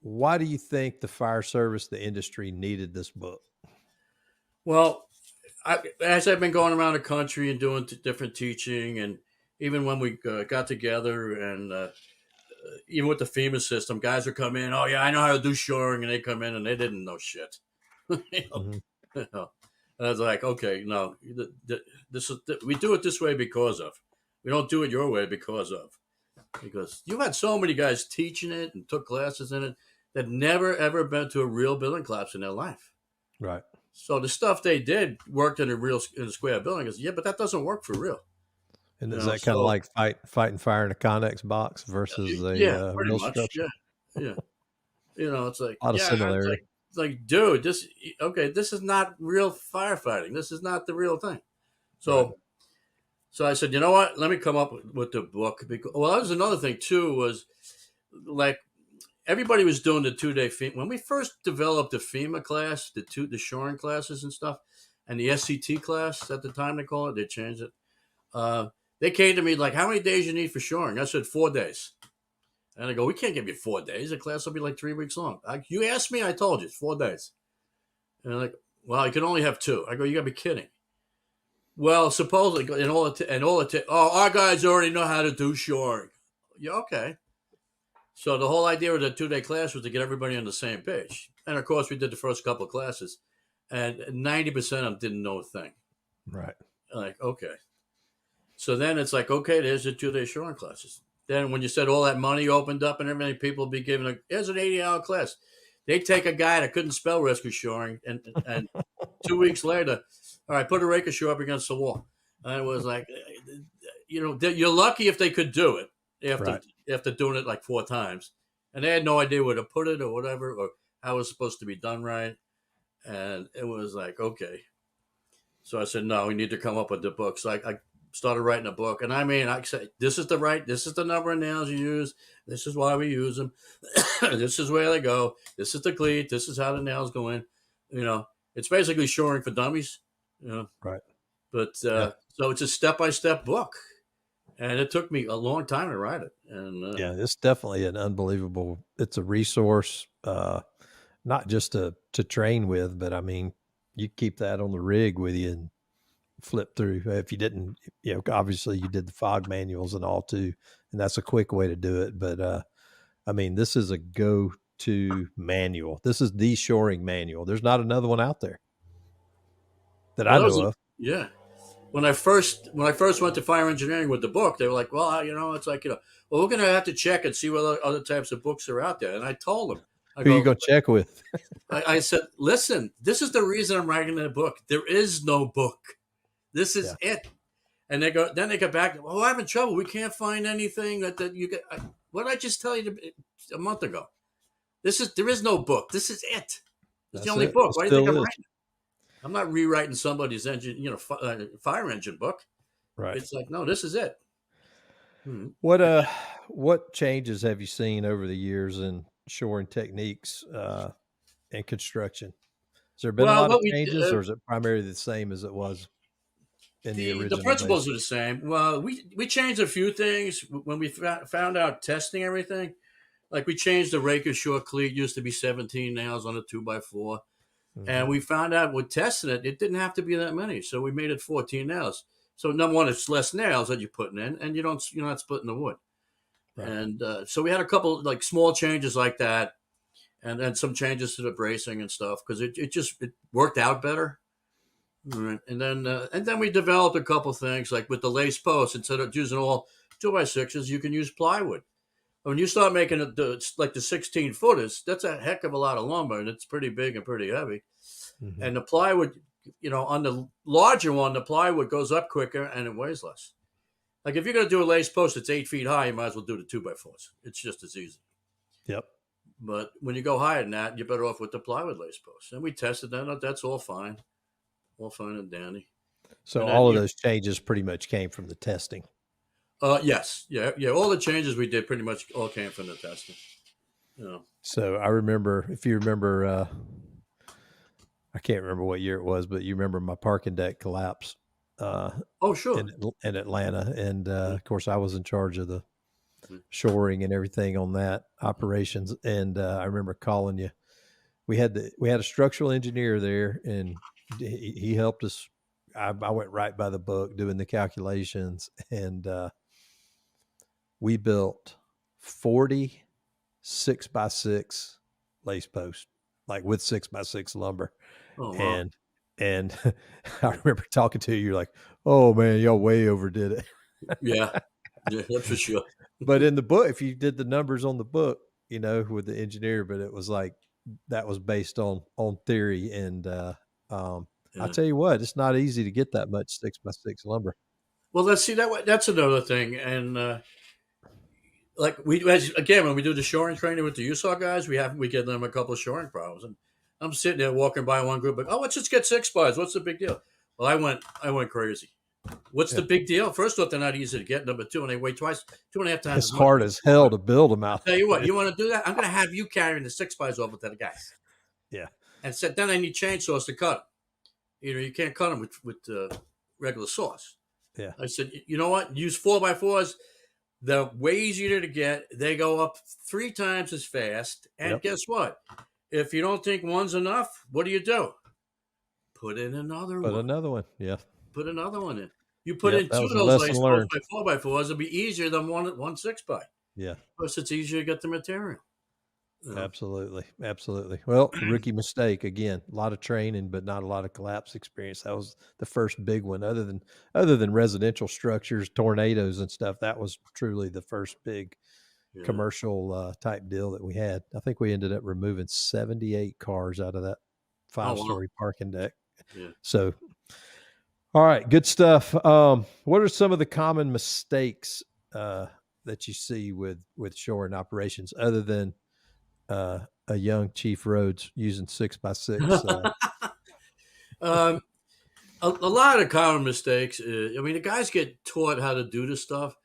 why do you think the fire service, the industry, needed this book? well. As I've been going around the country and doing different teaching, and even when we got together, and even with the FEMA system, guys would come in. Oh yeah, I know how to do shoring, and they come in and they didn't know shit. you know? Hmm. And I was like, okay, no, this is we do it this way because of. We don't do it your way because you've had so many guys teaching it and took classes in it that never ever been to a real building collapse in their life. Right. So the stuff they did worked in a square building. I said, yeah, but that doesn't work for real. And is that kind of So like fighting fire in a Connex box versus yeah, a pretty real much. structure? Yeah, yeah. It's like, A lot of yeah, it's like similarity. like, dude, this is not real firefighting. This is not the real thing. Right. So I said, you know what? Let me come up with the book. Because, well, that was another thing too. Was like everybody was doing the 2 day FEMA. When we first developed the FEMA class, the shoring classes and stuff, and the SCT class at the time they call it, they changed it. Uh, they came to me like, how many days you need for shoring? I said 4 days. And I go, we can't give you 4 days. The class will be like 3 weeks long. You asked me, I told you, it's 4 days. And they're like, well, you can only have two. I go, you got to be kidding. Well, supposedly, our guys already know how to do shoring. Yeah, okay. So the whole idea of the 2 day class was to get everybody on the same page. And of course, we did the first couple of classes, and 90% of them didn't know a thing. Right. Like, okay. So then it's like, okay, there's the 2 day shoring classes. Then when you said all that money opened up and everything, people would be given here's an 80-hour class. They take a guy that couldn't spell rescue shoring, and 2 weeks later, all right, put a rake ashore up against the wall. And it was like, you're lucky if they could do it after doing it like 4 times. And they had no idea where to put it or whatever, or how it was supposed to be done right. And it was like, okay. So I said, no, we need to come up with the book. So I started writing a book. And I mean, I said, this is the number of nails you use. This is why we use them. This is where they go. This is the cleat. This is how the nails go in. It's basically shoring for dummies. Right. But so it's a step-by-step book. And it took me a long time to write it. And yeah, it's definitely an unbelievable. It's a resource, not just to train with, but I mean, you keep that on the rig with you and flip through. If you didn't, obviously you did the fog manuals and all too, and that's a quick way to do it. But I mean, this is a go-to manual. This is the shoring manual. There's not another one out there that I know of. Yeah. When I first went to fire engineering with the book, they were like, well, it's like, well, we're going to have to check and see what other types of books are out there. And I told them, Who are you going to check with? I said, listen, this is the reason I'm writing the book. There is no book. This is it. And they go back, oh, I'm having trouble. We can't find anything that you get. What did I just tell you a month ago? There is no book. This is it. It's the only book. Why do you think I'm writing? I'm not rewriting somebody's engine, fire engine book. Right. It's like, no, this is it. What changes have you seen over the years in shoring techniques and construction? Has there been a lot of changes, or is it primarily the same as it was in the original? The principles are the same. Well, we changed a few things when we found out testing everything. Like we changed the rake ashore cleat. It used to be 17 nails on a 2x4. Mm-hmm. And we found out with testing it didn't have to be that many. So we made it 14 nails. So number one, it's less nails that you're putting in, and you're not splitting the wood. Right. And so we had a couple like small changes like that, and then some changes to the bracing and stuff because it worked out better. Right. And then we developed a couple things like with the lace posts. Instead of using all 2x6s, you can use plywood. When you start making the 16 footers, that's a heck of a lot of lumber, and it's pretty big and pretty heavy. Mm-hmm. And the plywood, on the larger one, the plywood goes up quicker and it weighs less. Like if you're going to do a lace post that's 8 feet high, you might as well do the 2x4s. It's just as easy. Yep. But when you go higher than that, you're better off with the plywood lace posts. And we tested that. That's all fine. All fine and dandy. So all of those changes pretty much came from the testing. Yes. Yeah. All the changes we did pretty much all came from the testing. So I remember, if you remember, I can't remember what year it was, but you remember my parking deck collapse. Oh, sure. In Atlanta. And of course I was in charge of the shoring and everything on that operations. And I remember calling you. We had a structural engineer there, and he helped us. I went right by the book doing the calculations, and we built 40 6x6 lace posts, like with 6x6 lumber. Oh, wow. And I remember talking to you. You're like, "Oh man, y'all way overdid it." Yeah, that's for sure. But in the book, if you did the numbers on the book, with the engineer, but it was like that was based on theory. And I'll tell you what, it's not easy to get that much 6x6 lumber. Well, let's see that's another thing. And like when we do the shoring training with the USAW guys, we give them a couple of shoring problems. And I'm sitting there walking by one group, like, oh, let's just get 6x. What's the big deal? Well, I went crazy. What's the Yeah. big deal? First off, they're not easy to get. Number two, and they weigh twice, 2.5 times It's as much. hard as hell to build them I out tell you what, there. you want to do that? I'm going to have you carrying the 6x over to the guys. Yeah. And said, then I need chainsaws to cut them. You can't cut them with regular saws. Yeah. I said, you know what? Use 4x4s. They're way easier to get. They go up 3 times as fast. And Yep. guess what? If you don't think one's enough, what do? Put in another But one. another one. Yeah. Put another one in. You put Yep. in That 2 was of a those lesson lace posts learned. by 4x4s. It'll be easier than one 6x. Yeah. Plus, it's easier to get the material. Absolutely. Absolutely. Well, rookie mistake again. A lot of training, but not a lot of collapse experience. That was the first big one. Other than residential structures, tornadoes and stuff. That was truly the first big Yeah. commercial type deal that we had. I think we ended up removing 78 cars out of that 5-story parking deck. Yeah. So, all right, good stuff. What are some of the common mistakes that you see with shoring operations, other than a young Chief Rhodes using 6x6? A lot of common mistakes. I mean, the guys get taught how to do this stuff,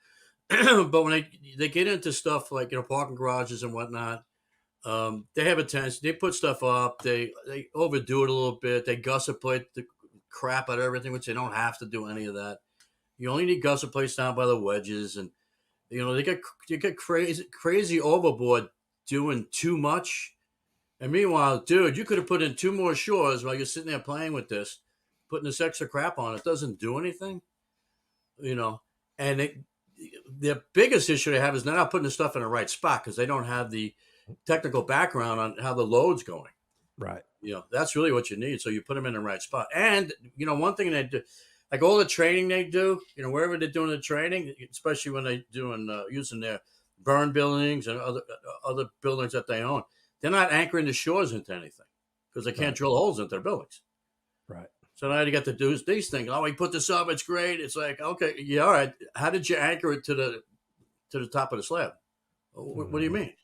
but when they get into stuff like parking garages and whatnot, they have a tendency. They put stuff up. They overdo it a little bit. They gusset plate the crap out of everything, which they don't have to do any of that. You only need gusset plates down by the wedges, and they get crazy overboard doing too much. And meanwhile, dude, you could have put in 2 more shores while you're sitting there playing with this, putting this extra crap on. It doesn't do anything, And the biggest issue they have is they're not putting the stuff in the right spot because they don't have the technical background on how the load's going. Right. That's really what you need. So you put them in the right spot. And, one thing they do, like all the training they do, wherever they're doing the training, especially when they're doing using their burn buildings and other buildings that they own, they're not anchoring the shores into anything because they can't drill holes into their buildings. Right. So now you got to do these things. Oh, we put this up. It's great. It's like, okay, yeah, all right. How did you anchor it to the top of the slab? What do you mean?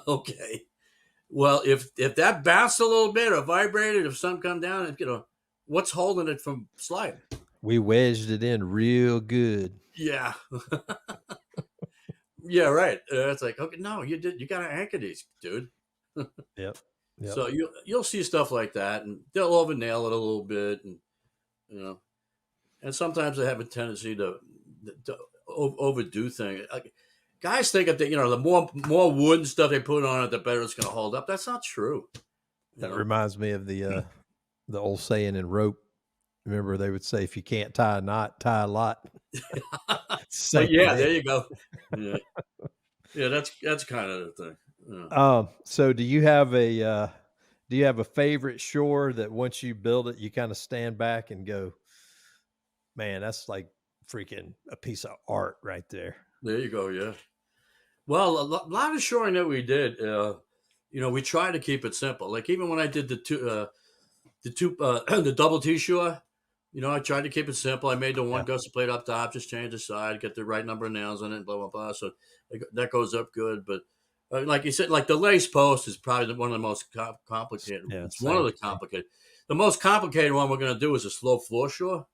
Okay. Well, if that bounced a little bit or vibrated, if something come down, what's holding it from sliding? We wedged it in real good. Yeah. Yeah, right. It's like, okay, no, you got to anchor these, dude. Yep. So you'll see stuff like that, and they'll over nail it a little bit, and and sometimes they have a tendency to overdo things. Guys think that the more wood and stuff they put on it, the better it's going to hold up. That's not true. That reminds me of the old saying in rope. Remember, they would say, if you can't tie a knot, tie a lot. But yeah, there you go. Yeah, yeah, that's kind of the thing. Yeah. So do you have a favorite shore that once you build it, you kind of stand back and go, man, that's like freaking a piece of art right there? There you go. Yeah. Well, a lot of shoring that we did, we try to keep it simple. Like even when I did the double T shore, I tried to keep it simple. I made the one gusset plate up top, just change the side, get the right number of nails on it, blah blah blah. So that goes up good. But like you said, like the lace post is probably one of the most complicated. Yeah, it's one of the complicated. The most complicated one we're going to do is a slow floor shore.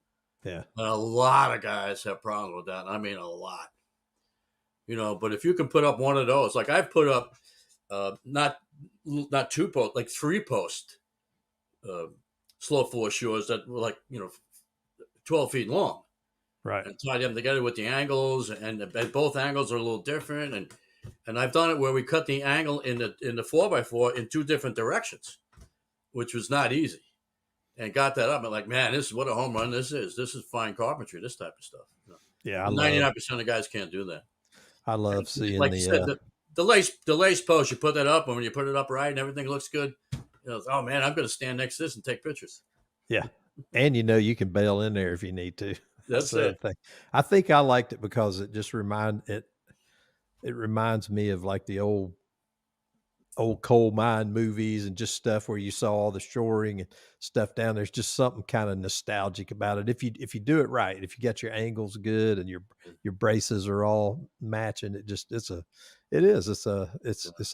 Yeah, and a lot of guys have problems with that. I mean, a lot. But if you can put up one of those, like I've put up, not 2 post, like 3 post, slow floor shores that were like 12 feet long, right. and tied them together with the angles, and both angles are a little different, and I've done it where we cut the angle in the 4x4 in 2 different directions, which was not easy, and got that up. And like, man, this is what a home run this is. This is fine carpentry, this type of stuff. Yeah, 99% of the guys can't do that. I love seeing like you said, the lace post. You put that up, and when you put it up right and everything looks good, oh man, I'm going to stand next to this and take pictures. Yeah, and you can bail in there if you need to. That's the thing. I think I liked it because it just reminds me of like the old old coal mine movies and just stuff where you saw all the shoring and stuff down. There's just something kind of nostalgic about it. If you do it right, if you get your angles good and your braces are all matching, it's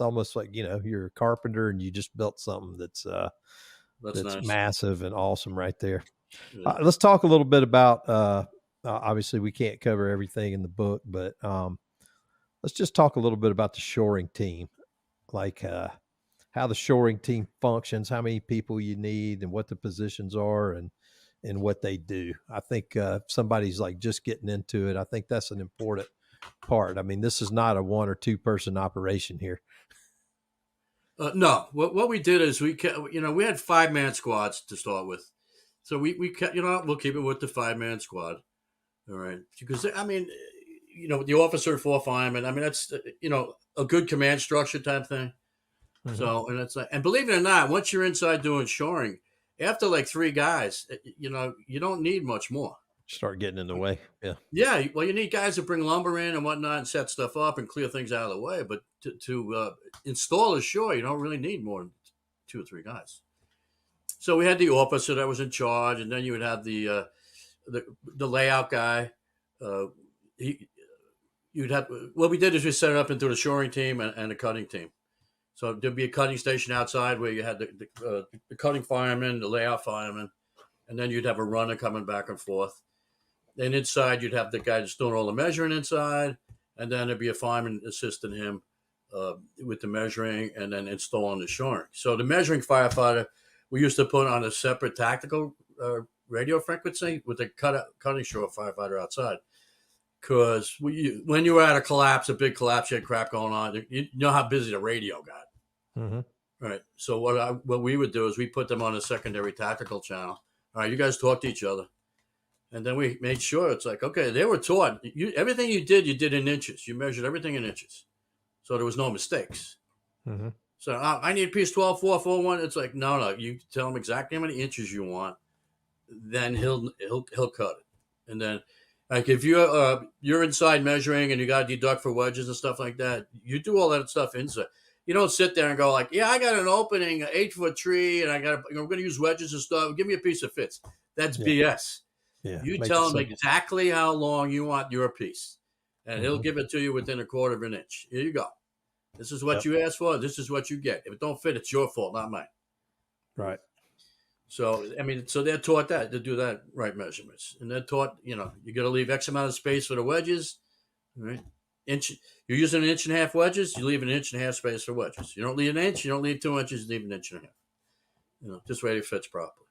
almost like, you're a carpenter and you just built something That's that's nice. massive and awesome right there. Yeah. Let's talk a little bit about, obviously we can't cover everything in the book, but let's just talk a little bit about the shoring team, like how the shoring team functions, how many people you need, and what the positions are, and what they do. I think if somebody's like just getting into it, I think that's an important part. I mean, this is not a 1 or 2 person operation here. No, what we did is we had 5-man squads to start with, so we kept, we'll keep it with the 5-man squad, all right? Because I mean, the officer, 4 firemen. I mean, that's a good command structure type thing. Mm-hmm. So, and it's like, and believe it or not, once you're inside doing shoring, after like 3 guys, you don't need much more. Start getting in the way. Yeah. Yeah, well, you need guys to bring lumber in and whatnot and set stuff up and clear things out of the way. But to install a shore, you don't really need more than 2 or 3 guys. So we had the officer that was in charge, and then you would have the layout guy. Uh, he you'd have What we did is we set it up into the shoring team and a cutting team. So there'd be a cutting station outside where you had the cutting fireman, the layout fireman, and then you'd have a runner coming back and forth. Then inside, you'd have the guy that's doing all the measuring inside, and then there'd be a fireman assisting him with the measuring and then installing the shoring. So the measuring firefighter, we used to put on a separate tactical radio frequency with the cutting shore firefighter outside. Because when you were at a collapse, a big collapse, you had crap going on, you know how busy the radio got. Mm-hmm. Right. So what we would do is we put them on a secondary tactical channel. All right, you guys talk to each other. And then we made sure it's like, okay, they were taught everything you did in inches. You measured everything in inches. So there was no mistakes. Mm-hmm. So I need piece 12, 4, 4, 1. It's like, no, you tell him exactly how many inches you want. Then he'll cut it. And then like if you're inside measuring and you got to deduct for wedges and stuff like that, you do all that stuff inside. You don't sit there and go like, yeah, I got an opening, an 8-foot tree, and we're going to use wedges and stuff. Give me a piece of fits. That's BS. Yeah. You Make tell it him simple. exactly how long you want your piece, and he'll Mm-hmm. give it to you within 1/4 of an inch. Here you go. This is what Yep. you asked for. This is what you get. If it don't fit, it's your fault, not mine. Right. So I mean, so they're taught that to do that right measurements, and they're taught, you got to leave X amount of space for the wedges, right? Inch. You're using 1.5-inch wedges. You leave an 1.5-inch space for wedges. You don't leave an inch. You don't leave 2 inches. You leave an 1.5 inches. Just way it fits properly.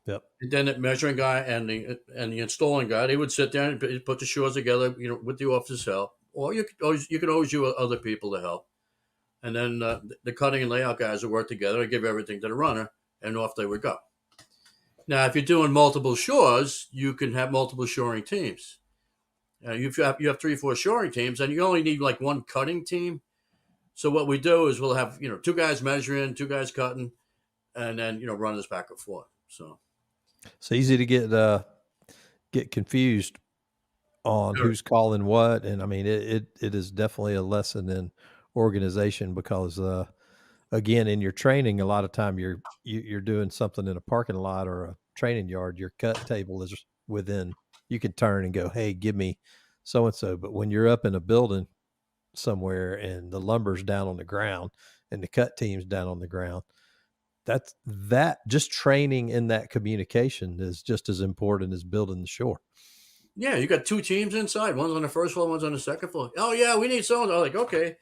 Yep. And then the measuring guy and the installing guy, they would sit there and put the shores together, with the officer's help, or you could always use other people to help. And then the cutting and layout guys would work together and give everything to the runner, and off they would go. Now, if you're doing multiple shores, you can have multiple shoring teams. You have 3 or 4 shoring teams, and you only need like one cutting team. So what we do is we'll have 2 guys measuring, 2 guys cutting, and then runners back and forth. So It's easy to get confused on who's calling what, and I mean it is definitely a lesson in organization because again, in your training, a lot of time you're doing something in a parking lot or a training yard. Your cut table is within. You can turn and go, hey, give me so and so. But when you're up in a building somewhere and the lumber's down on the ground and the cut team's down on the ground, that just training in that communication is just as important as building the shore. yeah, you got 2 teams inside. One's on the first floor, one's on the second floor. Oh yeah, we need someone. I'm like, okay,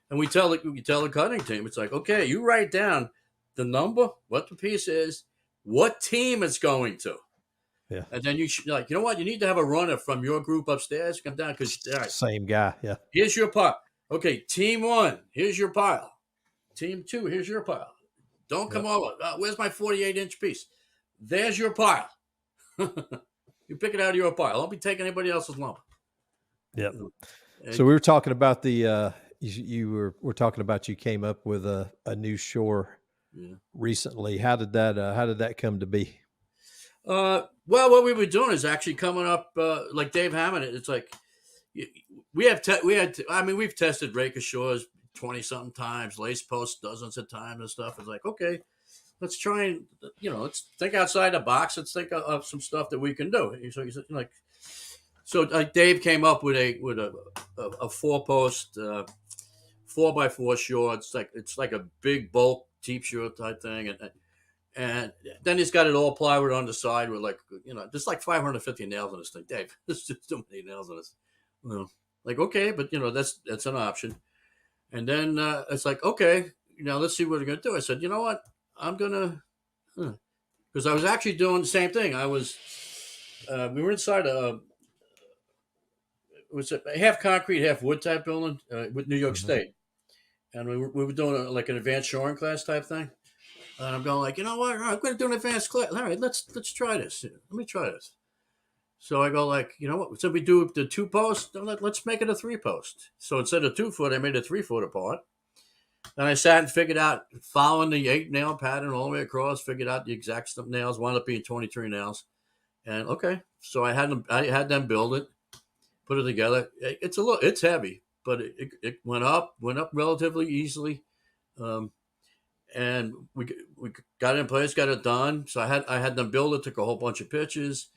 and we tell the cutting team, it's like, okay, you write down the number, what the piece is, what team it's going to, Yeah. and then you're like, you know what, you need to have a runner from your group upstairs come down because Same guy. Yeah. here's your pile. Okay, team 1, here's your pile. Team 2, here's your pile. Don't come Yep. over. Where's my 48-inch piece? There's your pile. You pick it out of your pile. Don't be taking anybody else's lumber. Yep. So we were talking about we're talking about you came up with a new shore recently. How did that come to be? Well, what we were doing is actually coming up like Dave Hammond. It's like we've tested rake shores 20-something times, lace posts dozens of times and stuff. It's like, okay, let's try and, let's think outside the box. Let's think of some stuff that we can do. So he's like, Dave came up with a 4-post 4x4 short. It's like a big bulk teep short type thing, and then he's got it all plywood on the side with there's like 550 nails on this thing. Dave, there's just too many nails on this. Well, like, okay, but that's an option. And then it's like, okay, let's see what we're gonna do. I said, you know what, I'm gonna, because I was actually doing the same thing. We were inside it was a half concrete, half wood type building with New York Mhm. State, and we were doing like an advanced shoring class type thing. And I'm going like, you know what? All right, I'm going to do an advanced class. All right, let's try this. Let me try this. So I go like, you know what? So we do the 2-post. Let's make it a 3-post. So instead of 2-foot, I made it 3-foot apart. And I sat and figured out, following the 8-nail pattern all the way across, figured out the exact nails. Wound up being 23 nails. And okay, so I had them build it, put it together. It's heavy, but it went up relatively easily. Um, and we got it in place, got it done. So I had them build it, took a whole bunch of pictures,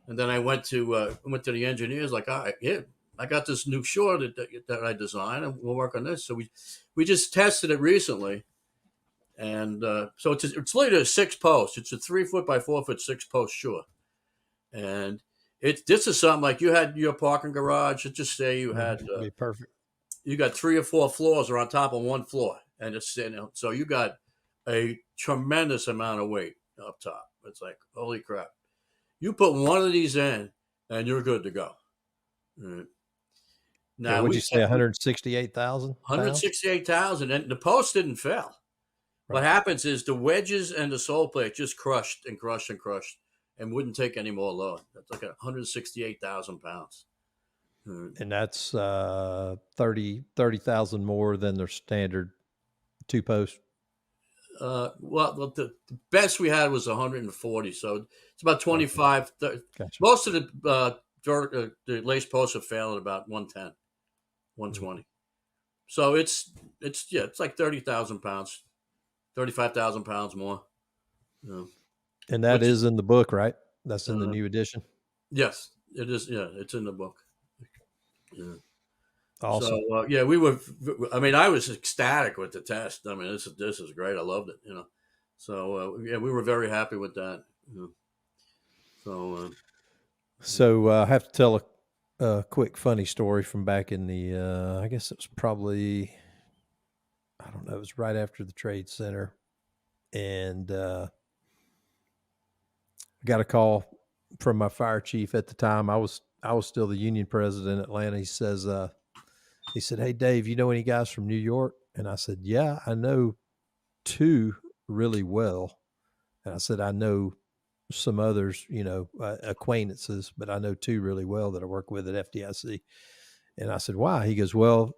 and then I went to the engineers like, all right, yeah, I got this new short that I designed, and we'll work on this. So we just tested it recently, and so it's later a 6-post. It's a 3-foot by 4-foot 6-post short, and this is something like you had your parking garage. Let's just say you had Be perfect. you got 3 or 4 floors are on top of one floor, and so you got a tremendous amount of weight up top. It's like, holy crap! You put one of these in, and you're good to go. Right. Yeah, Now would we you say 168,000 pounds? 168,000, and the post didn't fail. What Right. happens is the wedges and the sole plate just crushed and crushed and crushed, and wouldn't take any more load. That's like 168,000 pounds. Right. And that's 30,000 more than their standard 2-post. Well, the best we had was 140, so it's about Okay, 25. 30. gotcha. Most of the lace posts have failed at about 110, Mhm. 120. So it's like 30,000 pounds, 35,000 pounds more. You know, And that which is in the book, right? That's in the uh, new edition. yes, it is. Yeah, it's in the book. Yeah. So Awesome. yeah, we were. I mean, I was ecstatic with the test. I mean, this is great. I loved it. So yeah, we were very happy with that. So So I have to tell a quick funny story from back in the, I guess it was probably, I don't know, it was right after the Trade Center. And I got a call from my fire chief at the time. I was still the union president in Atlanta. He said, "Hey Dave, you know any guys from New York?" And I said, "Yeah, I know 2 really well." And I said, "I know some others, acquaintances, but I know 2 really well that I work with at FDIC." And I said, "Why?" He goes, "Well,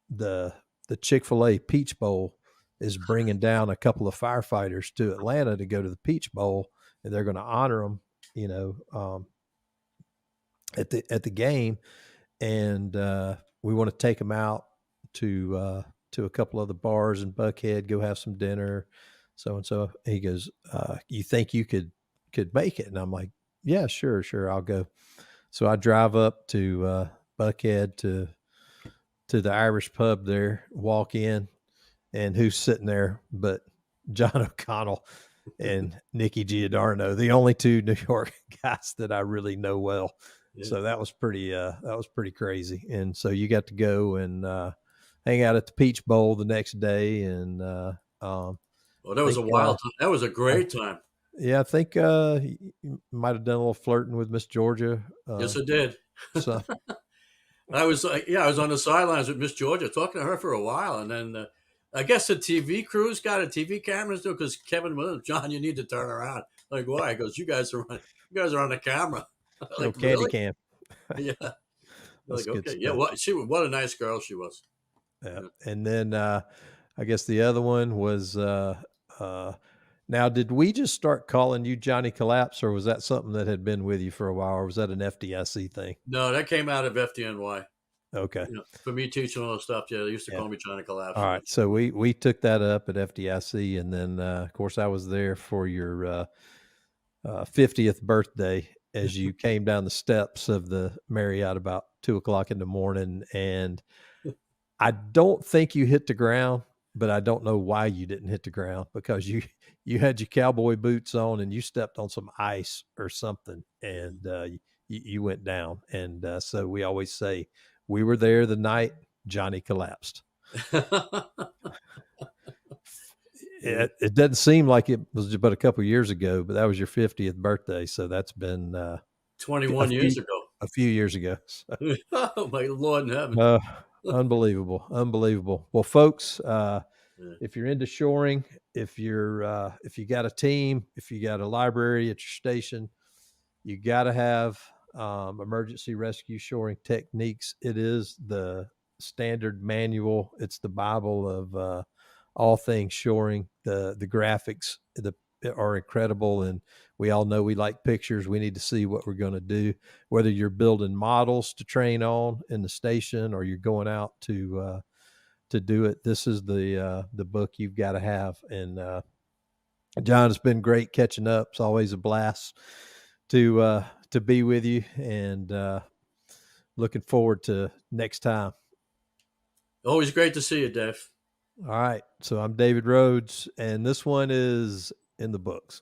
the Chick-fil-A Peach Bowl is bringing down a couple of firefighters to Atlanta to go to the Peach Bowl, and they're going to honor them, you know, at the game, and we want to take them out to a couple of the bars in Buckhead, go have some dinner, so and so." He goes, "You think you could make it?" And I'm like, "Yeah, sure, I'll go." So I drive up to Buckhead to the Irish pub there, walk in, and who's sitting there but John O'Connell and Nicky Giordano, the only 2 New York guys that I really know well. yeah. So that was pretty crazy. And so you got to go and hang out at the Peach Bowl the next day, and Well, that was a think wild time. That was a I, great time. yeah, I think you might have done a little flirting with Miss Georgia. Yes, it did. So I was on the sidelines with Miss Georgia, talking to her for a while, and then I guess the TV crews got a TV cameras too, because Kevin Williams, John, you need to turn around. Like, why? Because you guys are on the camera. little Like, candy really? cam. Yeah. That's Like, good okay, yeah. stuff. What a nice girl she was. Yeah. Yeah. And then I guess the other one was uh, now, did we just start calling you Johnny Collapse, or was that something that had been with you for a while, or was that an FDIC thing? No, that came out of FDNY. Okay. For me teaching all the stuff. Yeah, they used to Yeah. call me Johnny All Collapse. right. So we took that up at FDIC, and then of course I was there for your 50th birthday as you came down the steps of the Marriott about 2 o'clock in the morning, and I don't think you hit the ground, but I don't know why you didn't hit the ground because you had your cowboy boots on and you stepped on some ice or something, and you went down. And so we always say we were there the night Johnny collapsed. Yeah. It doesn't seem like it was but a couple years ago, but that was your 50th birthday, so that's been a 21 few years ago. a few years ago. So, Oh, my Lord in heaven. uh, unbelievable, unbelievable. Well, folks, Yeah. if you're into shoring, if you got a team, if you got a library at your station, you got to have emergency rescue shoring techniques. It is the standard manual. It's the Bible of all things shoring. The graphics are incredible, and we all know we like pictures. We need to see what we're going to do. Whether you're building models to train on in the station, or you're going out to do it, this is the book you've got to have. And John, it's been great catching up. It's always a blast to be with you, and looking forward to next time. Always great to see you, Dave. All right. So I'm David Rhodes, and this one is in the books.